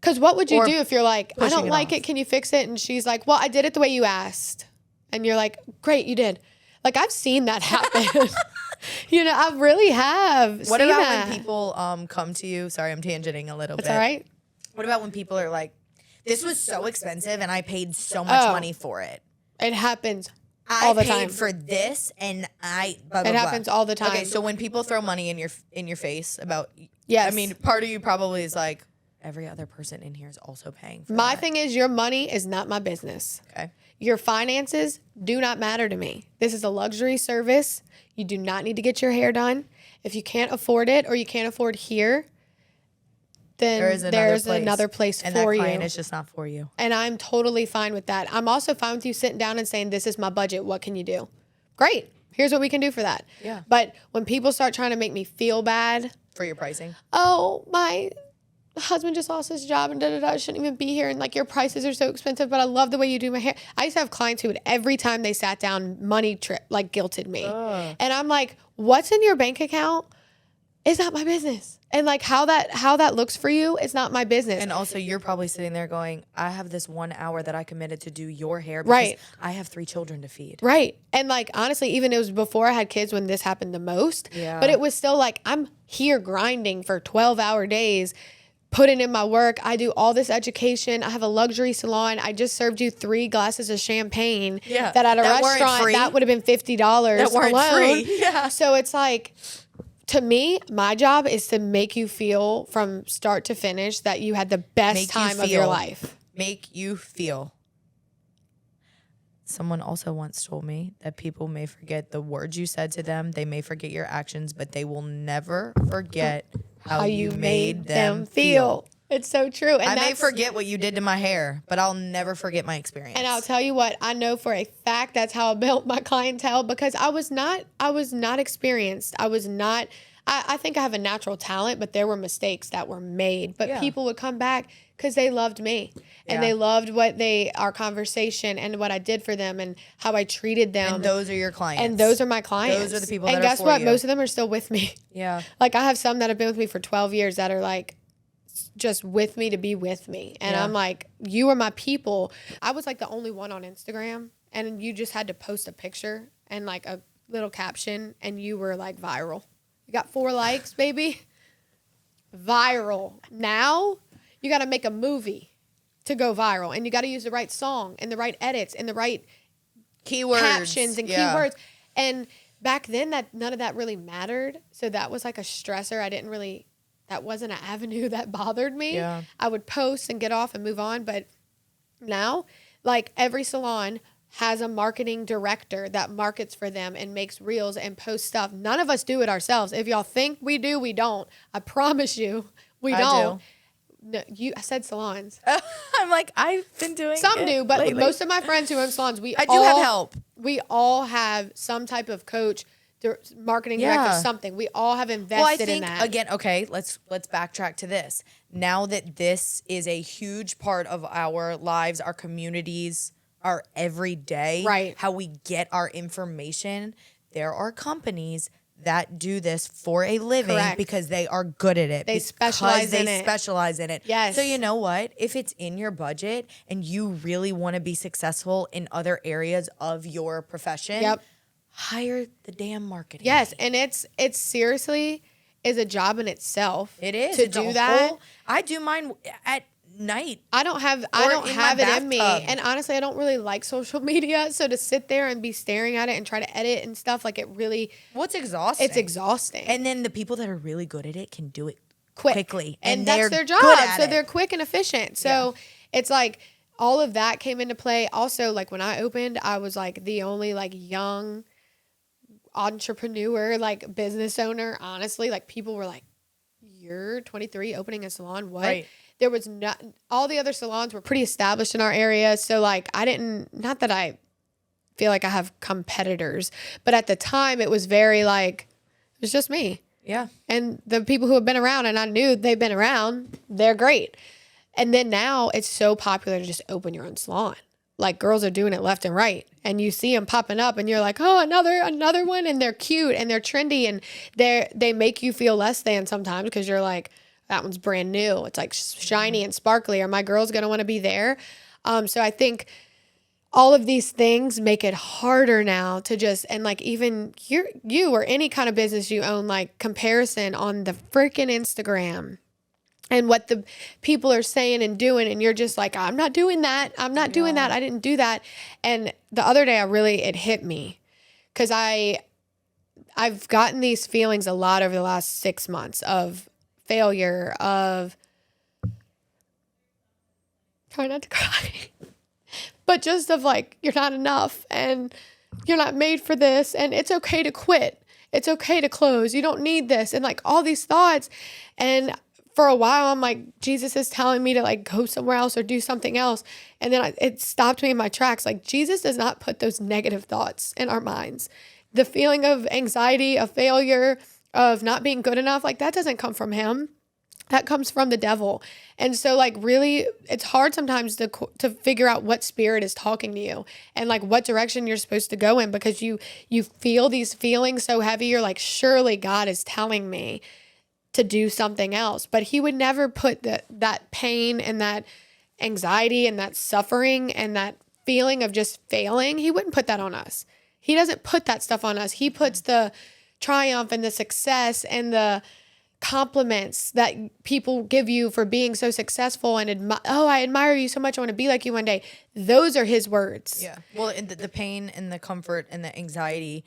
Speaker 2: Because what would you
Speaker 1: or
Speaker 2: do if you're like, I
Speaker 1: pushing
Speaker 2: don't
Speaker 1: it
Speaker 2: like
Speaker 1: off.
Speaker 2: it. Can you fix it? And she's like, well, I did it the way you asked. And you're like, great, you did. Like, I've seen that happen. You know, I really have.
Speaker 1: What
Speaker 2: seen
Speaker 1: about
Speaker 2: that.
Speaker 1: when people come to you? Sorry, I'm tangenting a little bit.
Speaker 2: It's all right.
Speaker 1: What about when people are like, this was so expensive and I paid so much money for it.
Speaker 2: It happens all the
Speaker 1: I paid
Speaker 2: time.
Speaker 1: for this and I blah, blah,
Speaker 2: It
Speaker 1: blah.
Speaker 2: happens all the time.
Speaker 1: Okay, so when people throw money in your face about
Speaker 2: Yes.
Speaker 1: I mean, part of you probably is like, every other person in here is also paying for
Speaker 2: My
Speaker 1: that.
Speaker 2: thing is, your money is not my business.
Speaker 1: Okay.
Speaker 2: Your finances do not matter to me. This is a luxury service. You do not need to get your hair done. If you can't afford it or you can't afford here, then there's another place
Speaker 1: and
Speaker 2: for
Speaker 1: that client
Speaker 2: you.
Speaker 1: is just not for you.
Speaker 2: And I'm totally fine with that. I'm also fine with you sitting down and saying, this is my budget. What can you do? Great. Here's what we can do for that.
Speaker 1: Yeah.
Speaker 2: But when people start trying to make me feel bad,
Speaker 1: For your pricing.
Speaker 2: oh, my husband just lost his job and I shouldn't even be here. And like, your prices are so expensive, but I love the way you do my hair. I used to have clients who would, every time they sat down, money trip, like guilted me. And I'm like, what's in your bank account is not my business. And like how that looks for you is not my business.
Speaker 1: And also, you're probably sitting there going, I have this 1 hour that I committed to do your hair because
Speaker 2: Right.
Speaker 1: I have 3 children to feed.
Speaker 2: Right. And like, honestly, even it was before I had kids when this happened the most.
Speaker 1: Yeah.
Speaker 2: But it was still like, I'm here grinding for 12-hour days, putting in my work. I do all this education. I have a luxury salon. I just served you 3 glasses of champagne
Speaker 1: Yeah.
Speaker 2: that at a
Speaker 1: That weren't
Speaker 2: restaurant,
Speaker 1: free.
Speaker 2: that would have been $50
Speaker 1: That weren't
Speaker 2: alone.
Speaker 1: free. Yeah.
Speaker 2: So it's like, to me, my job is to make you feel from start to finish that you had the best
Speaker 1: Make you
Speaker 2: time of your
Speaker 1: feel.
Speaker 2: life.
Speaker 1: Make you feel. Someone also once told me that people may forget the words you said to them. They may forget your actions, but they will never forget how you made them feel.
Speaker 2: It's so true. And
Speaker 1: I may
Speaker 2: that's-
Speaker 1: forget what you did to my hair, but I'll never forget my experience.
Speaker 2: And I'll tell you what, I know for a fact that's how I built my clientele because I was not experienced. I think I have a natural talent, but there were mistakes that were made. But
Speaker 1: Yeah.
Speaker 2: people would come back because they loved me and
Speaker 1: Yeah.
Speaker 2: they loved our conversation and what I did for them and how I treated them.
Speaker 1: And those are your clients.
Speaker 2: And those are my clients.
Speaker 1: Those are the people
Speaker 2: and
Speaker 1: that are
Speaker 2: guess
Speaker 1: for
Speaker 2: what?
Speaker 1: you.
Speaker 2: Most of them are still with me.
Speaker 1: Yeah.
Speaker 2: Like I have some that have been with me for 12 years that are like just with me to be with me. And
Speaker 1: Yeah.
Speaker 2: I'm like, you are my people. I was like the only one on Instagram and you just had to post a picture and like a little caption and you were like viral. You got 4 likes, baby. Viral. Now you got to make a movie to go viral and you got to use the right song and the right edits and the right
Speaker 1: Keywords.
Speaker 2: captions and
Speaker 1: Yeah.
Speaker 2: keywords. And back then that none of that really mattered. So that was like a stressor. That wasn't an avenue that bothered me.
Speaker 1: Yeah.
Speaker 2: I would post and get off and move on. But now, like every salon has a marketing director that markets for them and makes reels and posts stuff. None of us do it ourselves. If y'all think we do, we don't. I promise you, we
Speaker 1: I
Speaker 2: don't. No, I said salons.
Speaker 1: I'm like, I've been doing
Speaker 2: Some
Speaker 1: it
Speaker 2: do, but
Speaker 1: lately.
Speaker 2: most of my friends who own salons,
Speaker 1: I do have help.
Speaker 2: We all have some type of coach, marketing director,
Speaker 1: Yeah.
Speaker 2: something. We all have invested
Speaker 1: Well, I
Speaker 2: in
Speaker 1: think
Speaker 2: that.
Speaker 1: again, okay, let's backtrack to this. Now that this is a huge part of our lives, our communities, our everyday,
Speaker 2: Right.
Speaker 1: how we get our information, there are companies that do this for a living
Speaker 2: Correct.
Speaker 1: because they are good at it.
Speaker 2: They
Speaker 1: because
Speaker 2: specialize in
Speaker 1: they
Speaker 2: it.
Speaker 1: specialize in it.
Speaker 2: Yes.
Speaker 1: So you know what? If it's in your budget and you really want to be successful in other areas of your profession,
Speaker 2: Yep.
Speaker 1: hire the damn marketing.
Speaker 2: Yes, and it's seriously is a job in itself.
Speaker 1: It is
Speaker 2: to
Speaker 1: It's a
Speaker 2: do that.
Speaker 1: whole- I do mine at night.
Speaker 2: I don't have
Speaker 1: in my
Speaker 2: it in me,
Speaker 1: bathtub.
Speaker 2: and honestly, I don't really like social media. So to sit there and be staring at it and try to edit and stuff, like it really,
Speaker 1: What's exhausting?
Speaker 2: it's exhausting.
Speaker 1: And then the people that are really good at it can do it
Speaker 2: Quick.
Speaker 1: quickly,
Speaker 2: and
Speaker 1: they're
Speaker 2: that's their job.
Speaker 1: good at
Speaker 2: So
Speaker 1: it.
Speaker 2: they're quick and efficient. So it's like all of that came into play. Also, like when I opened, I was like the only like young entrepreneur, like business owner. Honestly, like people were like, "You're 23 opening a salon? What?"
Speaker 1: Right.
Speaker 2: There was not, all the other salons were pretty established in our area. So like not that I feel like I have competitors, but at the time it was very like, It was just me.
Speaker 1: Yeah.
Speaker 2: And the people who have been around, and I knew they've been around, they're great. And then now it's so popular to just open your own salon. Like girls are doing it left and right, and you see them popping up and you're like, oh, another one. And they're cute and they're trendy and they make you feel less than sometimes because you're like, that one's brand new. It's like shiny and sparkly. Are my girls going to want to be there? So I think all of these things make it harder now to just, and like even you or any kind of business you own, like comparison on the freaking Instagram and what the people are saying and doing. And you're just like, I'm not doing that. I'm not doing that. I didn't do that. And the other day it hit me because I've gotten these feelings a lot over the last 6 months of failure, of try not to cry, but just of like, you're not enough and you're not made for this. And it's okay to quit. It's okay to close. You don't need this. And like all these thoughts. And for a while, I'm like, Jesus is telling me to like go somewhere else or do something else. And then it stopped me in my tracks. Like Jesus does not put those negative thoughts in our minds. The feeling of anxiety, of failure, of not being good enough, like that doesn't come from him. That comes from the devil. And so like really it's hard sometimes to figure out what spirit is talking to you and like what direction you're supposed to go in, because you feel these feelings so heavy. You're like, surely God is telling me to do something else. But he would never put that pain and that anxiety and that suffering and that feeling of just failing. He wouldn't put that on us. He doesn't put that stuff on us. He puts the triumph and the success and the compliments that people give you for being so successful and I admire you so much. I want to be like you one day. Those are his words.
Speaker 1: Yeah. Well, the pain and the comfort and the anxiety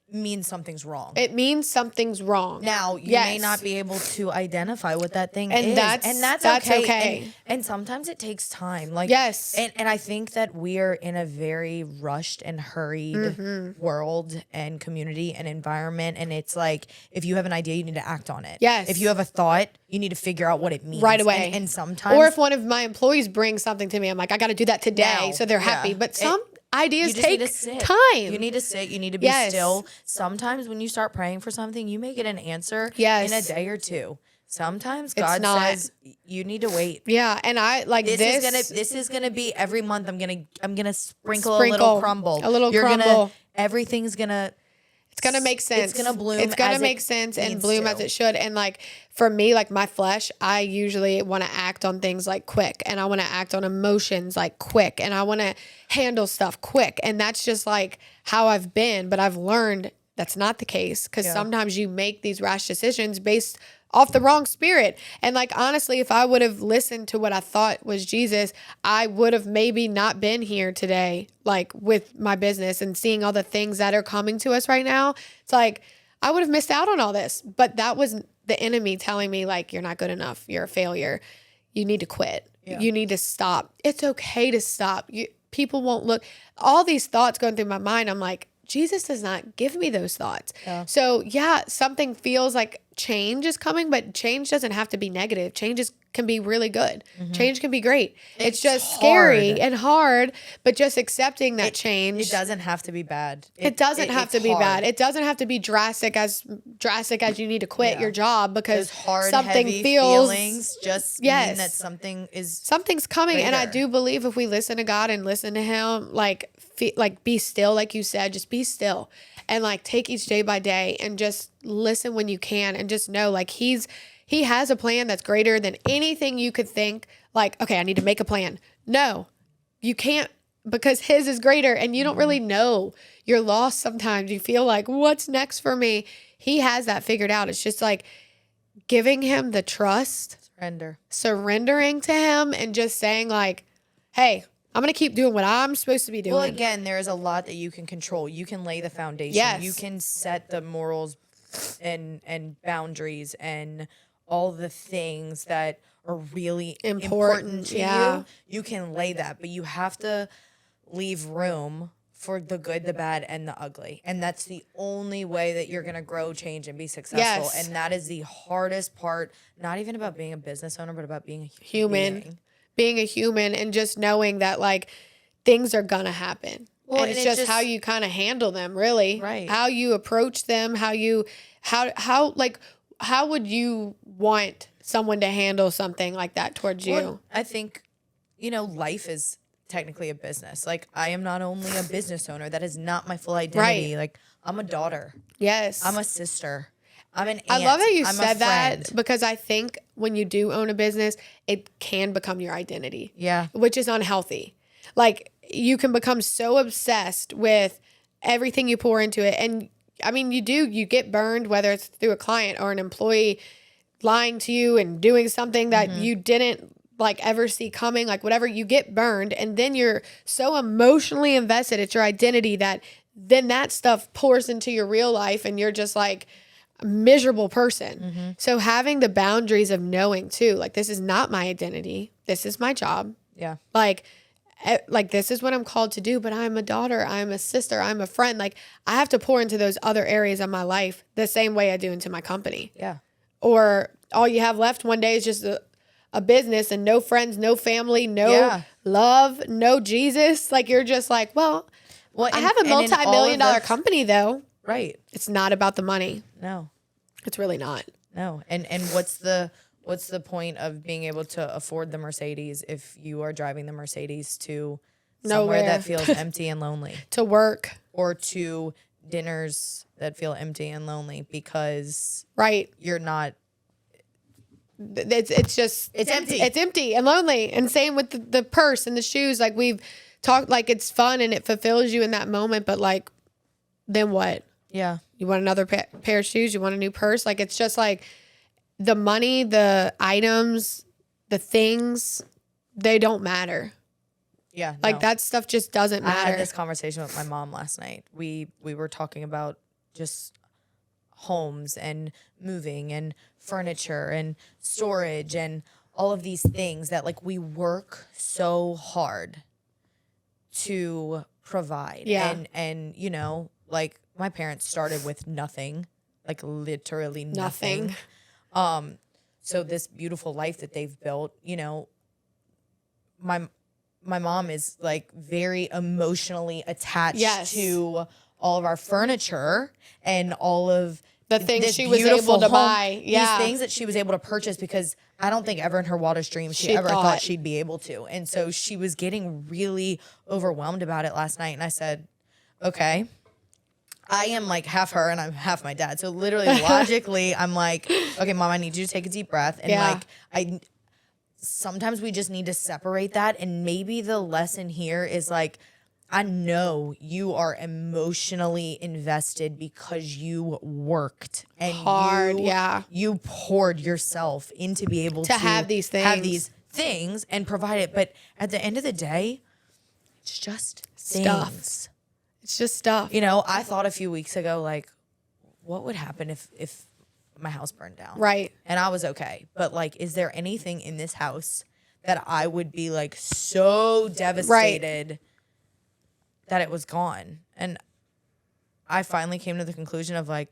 Speaker 1: means something's wrong.
Speaker 2: It means something's wrong.
Speaker 1: Now, you may not be able to identify what that thing is.
Speaker 2: And that's okay.
Speaker 1: And sometimes it takes time. Like,
Speaker 2: yes.
Speaker 1: And I think that we are in a very rushed and hurried world and community and environment. And it's like, if you have an idea, you need to act on it.
Speaker 2: Yes.
Speaker 1: If you have a thought, you need to figure out what it means.
Speaker 2: Right away.
Speaker 1: And sometimes.
Speaker 2: Or if one of my employees brings something to me, I'm like, I got to do that today.
Speaker 1: Now,
Speaker 2: so they're happy. But some ideas take time.
Speaker 1: You need to sit. You need to be still. Sometimes when you start praying for something, you may get an answer in a day or two. Sometimes God says you need to wait.
Speaker 2: Yeah, and I like this.
Speaker 1: This is gonna be every month. I'm gonna sprinkle a little crumble. Everything's gonna. It's gonna make sense. It's gonna bloom.
Speaker 2: It's gonna make sense and bloom as it should. And like for me, like my flesh, I usually want to act on things like quick, and I want to act on emotions like quick, and I want to handle stuff quick. And that's just like how I've been. But I've learned that's not the case, because sometimes you make these rash decisions based off the wrong spirit. And like, honestly, if I would have listened to what I thought was Jesus, I would have maybe not been here today, like with my business and seeing all the things that are coming to us right now. It's like, I would have missed out on all this, but that was the enemy telling me like, you're not good enough. You're a failure. You need to quit. Yeah. You need to stop. It's okay to stop. People won't look. All these thoughts going through my mind. I'm like, Jesus does not give me those thoughts. Yeah. So something feels like change is coming, but change doesn't have to be negative. Change can be really good. Mm-hmm. Change can be great. It's just scary and hard, but just accepting that change.
Speaker 1: It doesn't have to be bad.
Speaker 2: It doesn't have to be bad. It doesn't have to be drastic as you need to quit your job because something feels feelings
Speaker 1: just mean that something's
Speaker 2: coming.
Speaker 1: Greater.
Speaker 2: And I do believe if we listen to God and listen to him, like be still, like you said, just be still and like take each day by day and just listen when you can and just know like he has a plan that's greater than anything you could think. Like, okay, I need to make a plan. No, you can't, because his is greater and you don't really know. You're lost sometimes. You feel like, what's next for me? He has that figured out. It's just like giving him the trust, surrendering to him and just saying like, hey, I'm going to keep doing what I'm supposed to be doing.
Speaker 1: Well, again, there's a lot that you can control. You can lay the foundation.
Speaker 2: Yes.
Speaker 1: You can set the morals and boundaries and all the things that are really important to you. You can lay that, but you have to leave room for the good, the bad, and the ugly. And that's the only way that you're going to grow, change, and be successful. Yes. And that is the hardest part, not even about being a business owner, but about being a human.
Speaker 2: Being a human and just knowing that like things are gonna happen. Well, and it's just how you kind of handle them, really.
Speaker 1: Right.
Speaker 2: How you approach them, how would you want someone to handle something like that towards you?
Speaker 1: Well, I think, life is technically a business. Like, I am not only a business owner. That is not my full identity.
Speaker 2: Right.
Speaker 1: Like, I'm a daughter.
Speaker 2: Yes.
Speaker 1: I'm a sister. I'm an aunt.
Speaker 2: I love that you
Speaker 1: I'm
Speaker 2: said that,
Speaker 1: friend.
Speaker 2: because I think when you do own a business, it can become your identity.
Speaker 1: Yeah.
Speaker 2: Which is unhealthy. Like, you can become so obsessed with everything you pour into it. And I mean, you get burned, whether it's through a client or an employee lying to you and doing something that you didn't like ever see coming, like whatever, you get burned. And then you're so emotionally invested. It's your identity that then that stuff pours into your real life and you're just like a miserable person. So having the boundaries of knowing too, like, this is not my identity. This is my job.
Speaker 1: Yeah.
Speaker 2: Like this is what I'm called to do, but I'm a daughter, I'm a sister, I'm a friend. Like, I have to pour into those other areas of my life the same way I do into my company.
Speaker 1: Yeah.
Speaker 2: Or all you have left one day is just a business and no friends, no family, no love, no Jesus. Like, you're just like, well, I have a multi-million-dollar company though.
Speaker 1: Right.
Speaker 2: It's not about the money.
Speaker 1: No.
Speaker 2: It's really not.
Speaker 1: No. And what's the point of being able to afford the Mercedes if you are driving the Mercedes to somewhere that feels empty and lonely?
Speaker 2: To work.
Speaker 1: Or to dinners that feel empty and lonely because you're not.
Speaker 2: It's empty. It's empty and lonely. And same with the purse and the shoes. Like, we've talked, like, it's fun and it fulfills you in that moment, but like, then what?
Speaker 1: Yeah.
Speaker 2: You want another pair of shoes? You want a new purse? Like, it's just like the money, the items, the things, they don't matter.
Speaker 1: Yeah.
Speaker 2: Like, that stuff just doesn't matter.
Speaker 1: I had this conversation with my mom last night. We were talking about just homes and moving and furniture and storage and all of these things that, like, we work so hard to provide.
Speaker 2: Yeah.
Speaker 1: And like, my parents started with nothing, like literally nothing. So this beautiful life that they've built, my mom is like very emotionally attached to all of our furniture and all of
Speaker 2: the things she was able to buy.
Speaker 1: Yeah. These things that she was able to purchase because I don't think ever in her wildest dreams she ever thought she'd be able to. And so she was getting really overwhelmed about it last night. And I said, okay, I am like half her and I'm half my dad. So literally logically, I'm like, okay, Mom, I need you to take a deep breath. And sometimes we just need to separate that. And maybe the lesson here is like, I know you are emotionally invested because you worked and
Speaker 2: hard.
Speaker 1: You poured yourself into be able to
Speaker 2: have these
Speaker 1: things and provide it. But at the end of the day, it's just
Speaker 2: stuff. It's just stuff.
Speaker 1: I thought a few weeks ago, like, what would happen if my house burned down?
Speaker 2: Right.
Speaker 1: And I was okay. But like, is there anything in this house that I would be like so devastated that it was gone? And I finally came to the conclusion of like,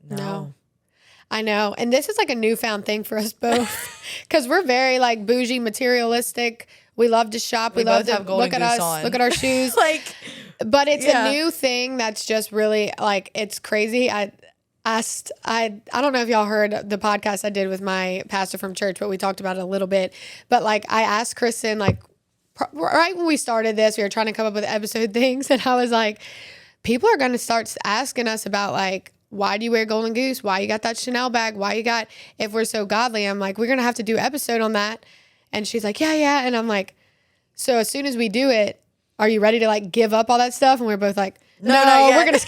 Speaker 1: no.
Speaker 2: I know. And this is like a newfound thing for us both because we're very like bougie, materialistic. We love to shop. We love to look at us, look at our shoes. But it's a new thing that's just really like, it's crazy. I don't know if y'all heard the podcast I did with my pastor from church, but we talked about it a little bit. But like, I asked Kristen, like, right when we started this, we were trying to come up with episode things. And I was like, people are going to start asking us about like, why do you wear Golden Goose? Why you got that Chanel bag? If we're so godly, I'm like, we're going to have to do an episode on that. And she's like, yeah. And I'm like, so as soon as we do it, are you ready to like give up all that stuff? And we're both like, no, we're going to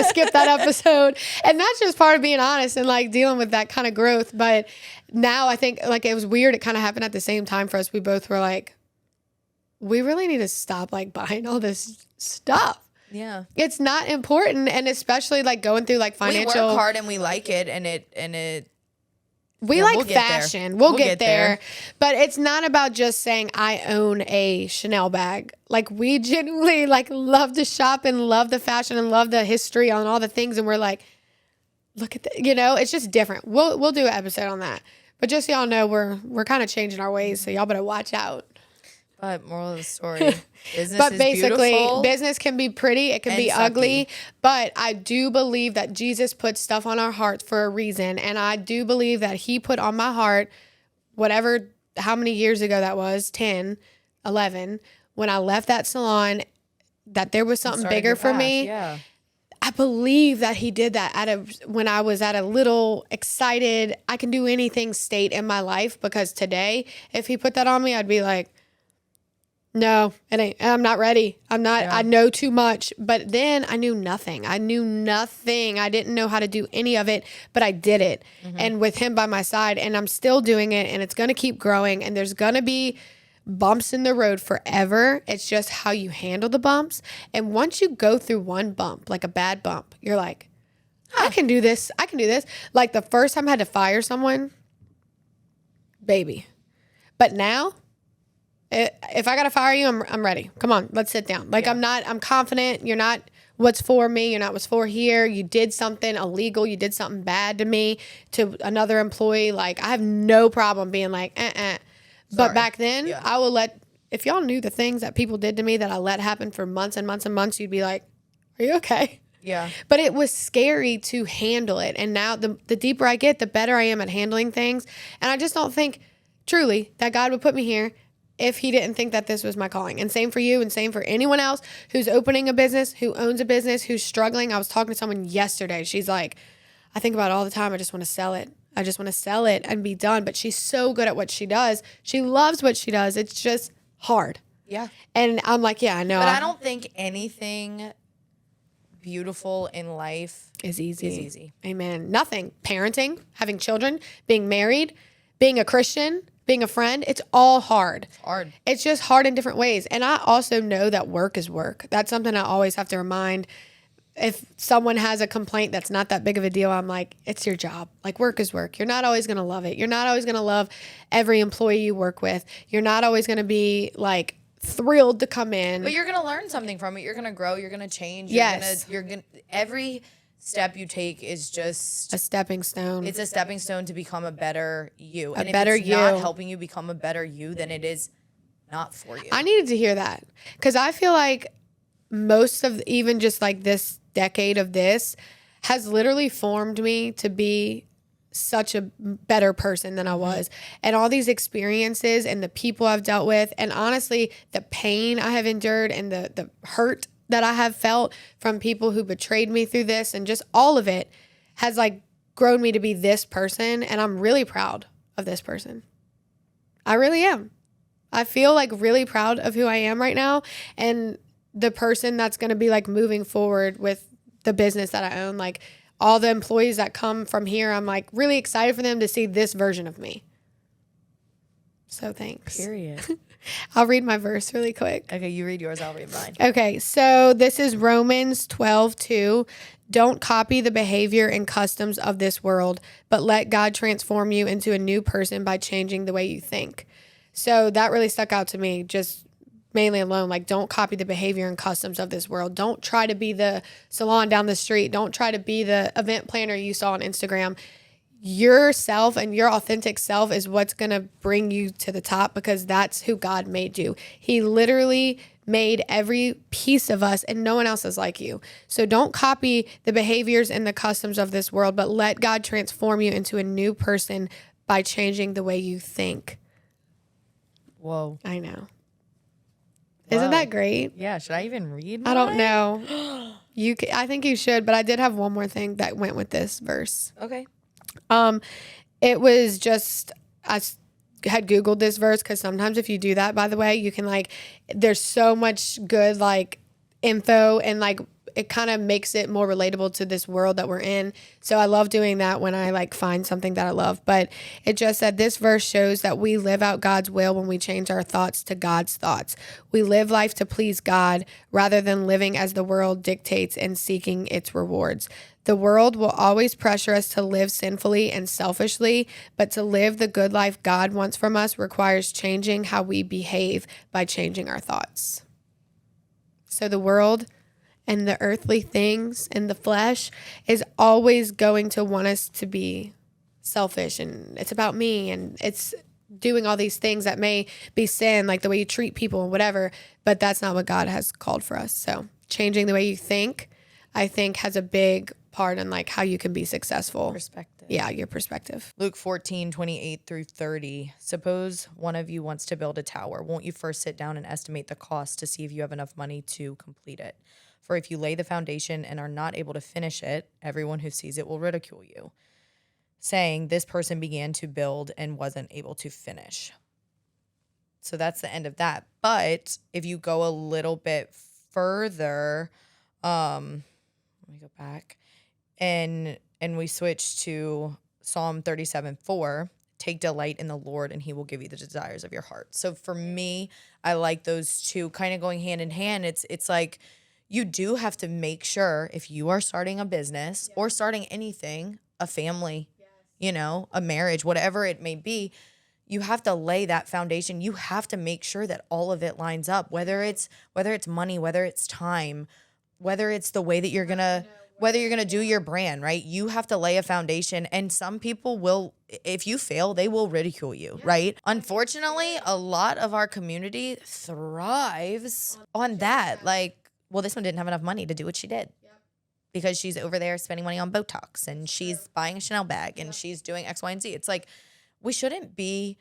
Speaker 2: skip that episode. And that's just part of being honest and like dealing with that kind of growth. But now I think like it was weird. It kind of happened at the same time for us. We both were like, we really need to stop like buying all this stuff.
Speaker 1: Yeah.
Speaker 2: It's not important. And especially like going through like financial.
Speaker 1: We work hard and we like it and it.
Speaker 2: We like fashion. We'll get there. But it's not about just saying I own a Chanel bag. Like we genuinely like love to shop and love the fashion and love the history on all the things. And we're like, look at that. It's just different. We'll do an episode on that. But just so y'all know, we're kind of changing our ways. So y'all better watch out.
Speaker 1: But moral of the story, business
Speaker 2: But
Speaker 1: is
Speaker 2: basically,
Speaker 1: beautiful.
Speaker 2: business can be pretty, it can
Speaker 1: And
Speaker 2: be
Speaker 1: sucky.
Speaker 2: ugly, but I do believe that Jesus put stuff on our hearts for a reason. And I do believe that he put on my heart, whatever, how many years ago that was, 10, 11, when I left that salon, that there was something
Speaker 1: Started
Speaker 2: bigger
Speaker 1: your
Speaker 2: for
Speaker 1: path,
Speaker 2: me.
Speaker 1: Yeah.
Speaker 2: I believe that he did that when I was at a little excited, I can do anything state in my life, because today, if he put that on me, I'd be like, no, it ain't. I'm not ready. I know too much. But then I knew nothing. I didn't know how to do any of it, but I did it. And with him by my side, and I'm still doing it, and it's going to keep growing, and there's going to be bumps in the road forever. It's just how you handle the bumps. And once you go through one bump, like a bad bump, you're like, I can do this. I can do this. Like the first time I had to fire someone, baby. But now, if I got to fire you, I'm ready. Come on, let's sit down. Like I'm confident. You're not what's for me. You're not what's for here. You did something illegal. You did something bad to me, to another employee. Like I have no problem being like, But back then, I will if y'all knew the things that people did to me that I let happen for months and months and months, you'd be like, are you okay?
Speaker 1: Yeah.
Speaker 2: But it was scary to handle it. And now the deeper I get, the better I am at handling things. And I just don't think truly that God would put me here if he didn't think that this was my calling. And same for you, and same for anyone else who's opening a business, who owns a business, who's struggling. I was talking to someone yesterday. She's like, I think about it all the time. I just want to sell it. I just want to sell it and be done. But she's so good at what she does. She loves what she does. It's just hard.
Speaker 1: Yeah.
Speaker 2: And I'm like, yeah, I know.
Speaker 1: But I don't think anything beautiful in life
Speaker 2: is easy.
Speaker 1: Is easy.
Speaker 2: Amen. Nothing. Parenting, having children, being married, being a Christian, being a friend, it's all hard.
Speaker 1: It's hard.
Speaker 2: It's just hard in different ways. And I also know that work is work. That's something I always have to remind. If someone has a complaint that's not that big of a deal, I'm like, it's your job. Like, work is work. You're not always going to love it. You're not always going to love every employee you work with. You're not always going to be like thrilled to come in.
Speaker 1: But you're going to learn something from it. You're going to grow. You're going to change.
Speaker 2: Yes.
Speaker 1: Every step you take is just
Speaker 2: a stepping stone.
Speaker 1: It's a stepping stone to become a better you.
Speaker 2: And if it's
Speaker 1: not helping you become a better you, then it is not for you.
Speaker 2: I needed to hear that, because I feel like most of even just like this decade of this has literally formed me to be such a better person than I was. And all these experiences and the people I've dealt with, and honestly, the pain I have endured and the hurt that I have felt from people who betrayed me through this, and just all of it has like grown me to be this person. And I'm really proud of this person. I really am. I feel like really proud of who I am right now, and the person that's going to be like moving forward with the business that I own. Like all the employees that come from here, I'm like really excited for them to see this version of me. So thanks.
Speaker 1: Period.
Speaker 2: I'll read my verse really quick.
Speaker 1: Okay, you read yours, I'll read mine.
Speaker 2: Okay, so this is Romans 12:2. Don't copy the behavior and customs of this world, but let God transform you into a new person by changing the way you think. So that really stuck out to me, just mainly alone. Like, don't copy the behavior and customs of this world. Don't try to be the salon down the street. Don't try to be the event planner you saw on Instagram. Yourself and your authentic self is what's going to bring you to the top, because that's who God made you. He literally made every piece of us, and no one else is like you. So don't copy the behaviors and the customs of this world, but let God transform you into a new person by changing the way you think.
Speaker 1: Whoa.
Speaker 2: I know. Isn't that great?
Speaker 1: Yeah. Should I even read mine?
Speaker 2: I don't know. I think you should, but I did have one more thing that went with this verse.
Speaker 1: Okay.
Speaker 2: It was just, I had Googled this verse, because sometimes if you do that, by the way, you can like, there's so much good like info, and like it kind of makes it more relatable to this world that we're in. So I love doing that when I like find something that I love. But it just said, this verse shows that we live out God's will when we change our thoughts to God's thoughts. We live life to please God rather than living as the world dictates and seeking its rewards. The world will always pressure us to live sinfully and selfishly, but to live the good life God wants from us requires changing how we behave by changing our thoughts. So the world and the earthly things and the flesh is always going to want us to be selfish, and it's about me, and it's doing all these things that may be sin, like the way you treat people and whatever, but that's not what God has called for us. So changing the way you think, I think, has a big part in like how you can be successful.
Speaker 1: Perspective.
Speaker 2: Yeah, your perspective.
Speaker 1: Luke 14:28-30. Suppose one of you wants to build a tower. Won't you first sit down and estimate the cost to see if you have enough money to complete it? For if you lay the foundation and are not able to finish it, everyone who sees it will ridicule you, saying, this person began to build and wasn't able to finish. So that's the end of that. But if you go a little bit further, let me go back, and we switch to Psalm 37:4. Take delight in the Lord, and he will give you the desires of your heart. So for me, I like those two kind of going hand in hand. It's like you do have to make sure if you are starting a business or starting anything, a family, a marriage, whatever it may be, you have to lay that foundation. You have to make sure that all of it lines up, whether it's money, whether it's time, whether it's the way that you're going to do your brand, right? You have to lay a foundation, and some people will, if you fail, they will ridicule you, right? Unfortunately, a lot of our community thrives on that. Like, well, this one didn't have enough money to do what she did because she's over there spending money on Botox and she's buying a Chanel bag and she's doing X, Y, and Z. It's like, we shouldn't be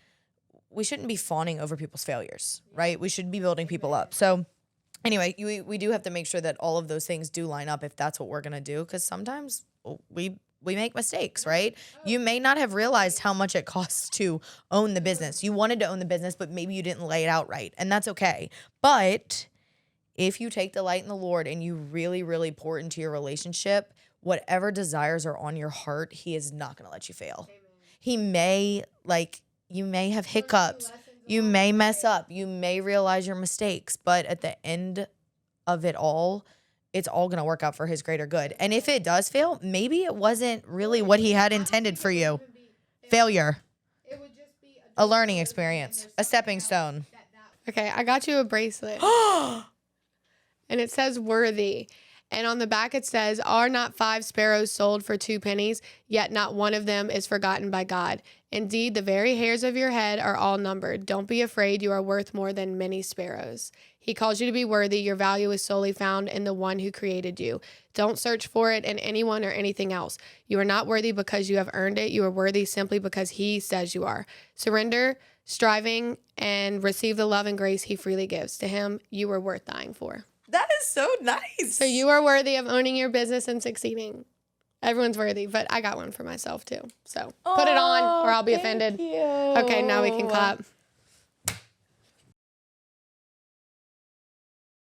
Speaker 1: fawning over people's failures, right? We should be building people up. So anyway, we do have to make sure that all of those things do line up if that's what we're going to do, because sometimes we make mistakes, right? You may not have realized how much it costs to own the business. You wanted to own the business, but maybe you didn't lay it out right, and that's okay. But if you take delight in the Lord and you really, really pour into your relationship, whatever desires are on your heart, he is not going to let you fail. Amen. He may, you may have hiccups. You may mess up. You may realize your mistakes. But at the end of it all, it's all going to work out for his greater good. And if it does fail, maybe it wasn't really what he had intended for you. Failure. It would just be a learning experience, a stepping stone.
Speaker 2: Okay, I got you a bracelet. And it says worthy. And on the back it says, are not 5 sparrows sold for 2 pennies? Yet not one of them is forgotten by God. Indeed, the very hairs of your head are all numbered. Don't be afraid. You are worth more than many sparrows. He calls you to be worthy. Your value is solely found in the one who created you. Don't search for it in anyone or anything else. You are not worthy because you have earned it. You are worthy simply because he says you are. Surrender, striving, and receive the love and grace he freely gives. To him, you are worth dying for.
Speaker 1: That is so nice.
Speaker 2: So you are worthy of owning your business and succeeding. Everyone's worthy, but I got one for myself too. So put it on or I'll be offended.
Speaker 1: You.
Speaker 2: Okay, now we can clap.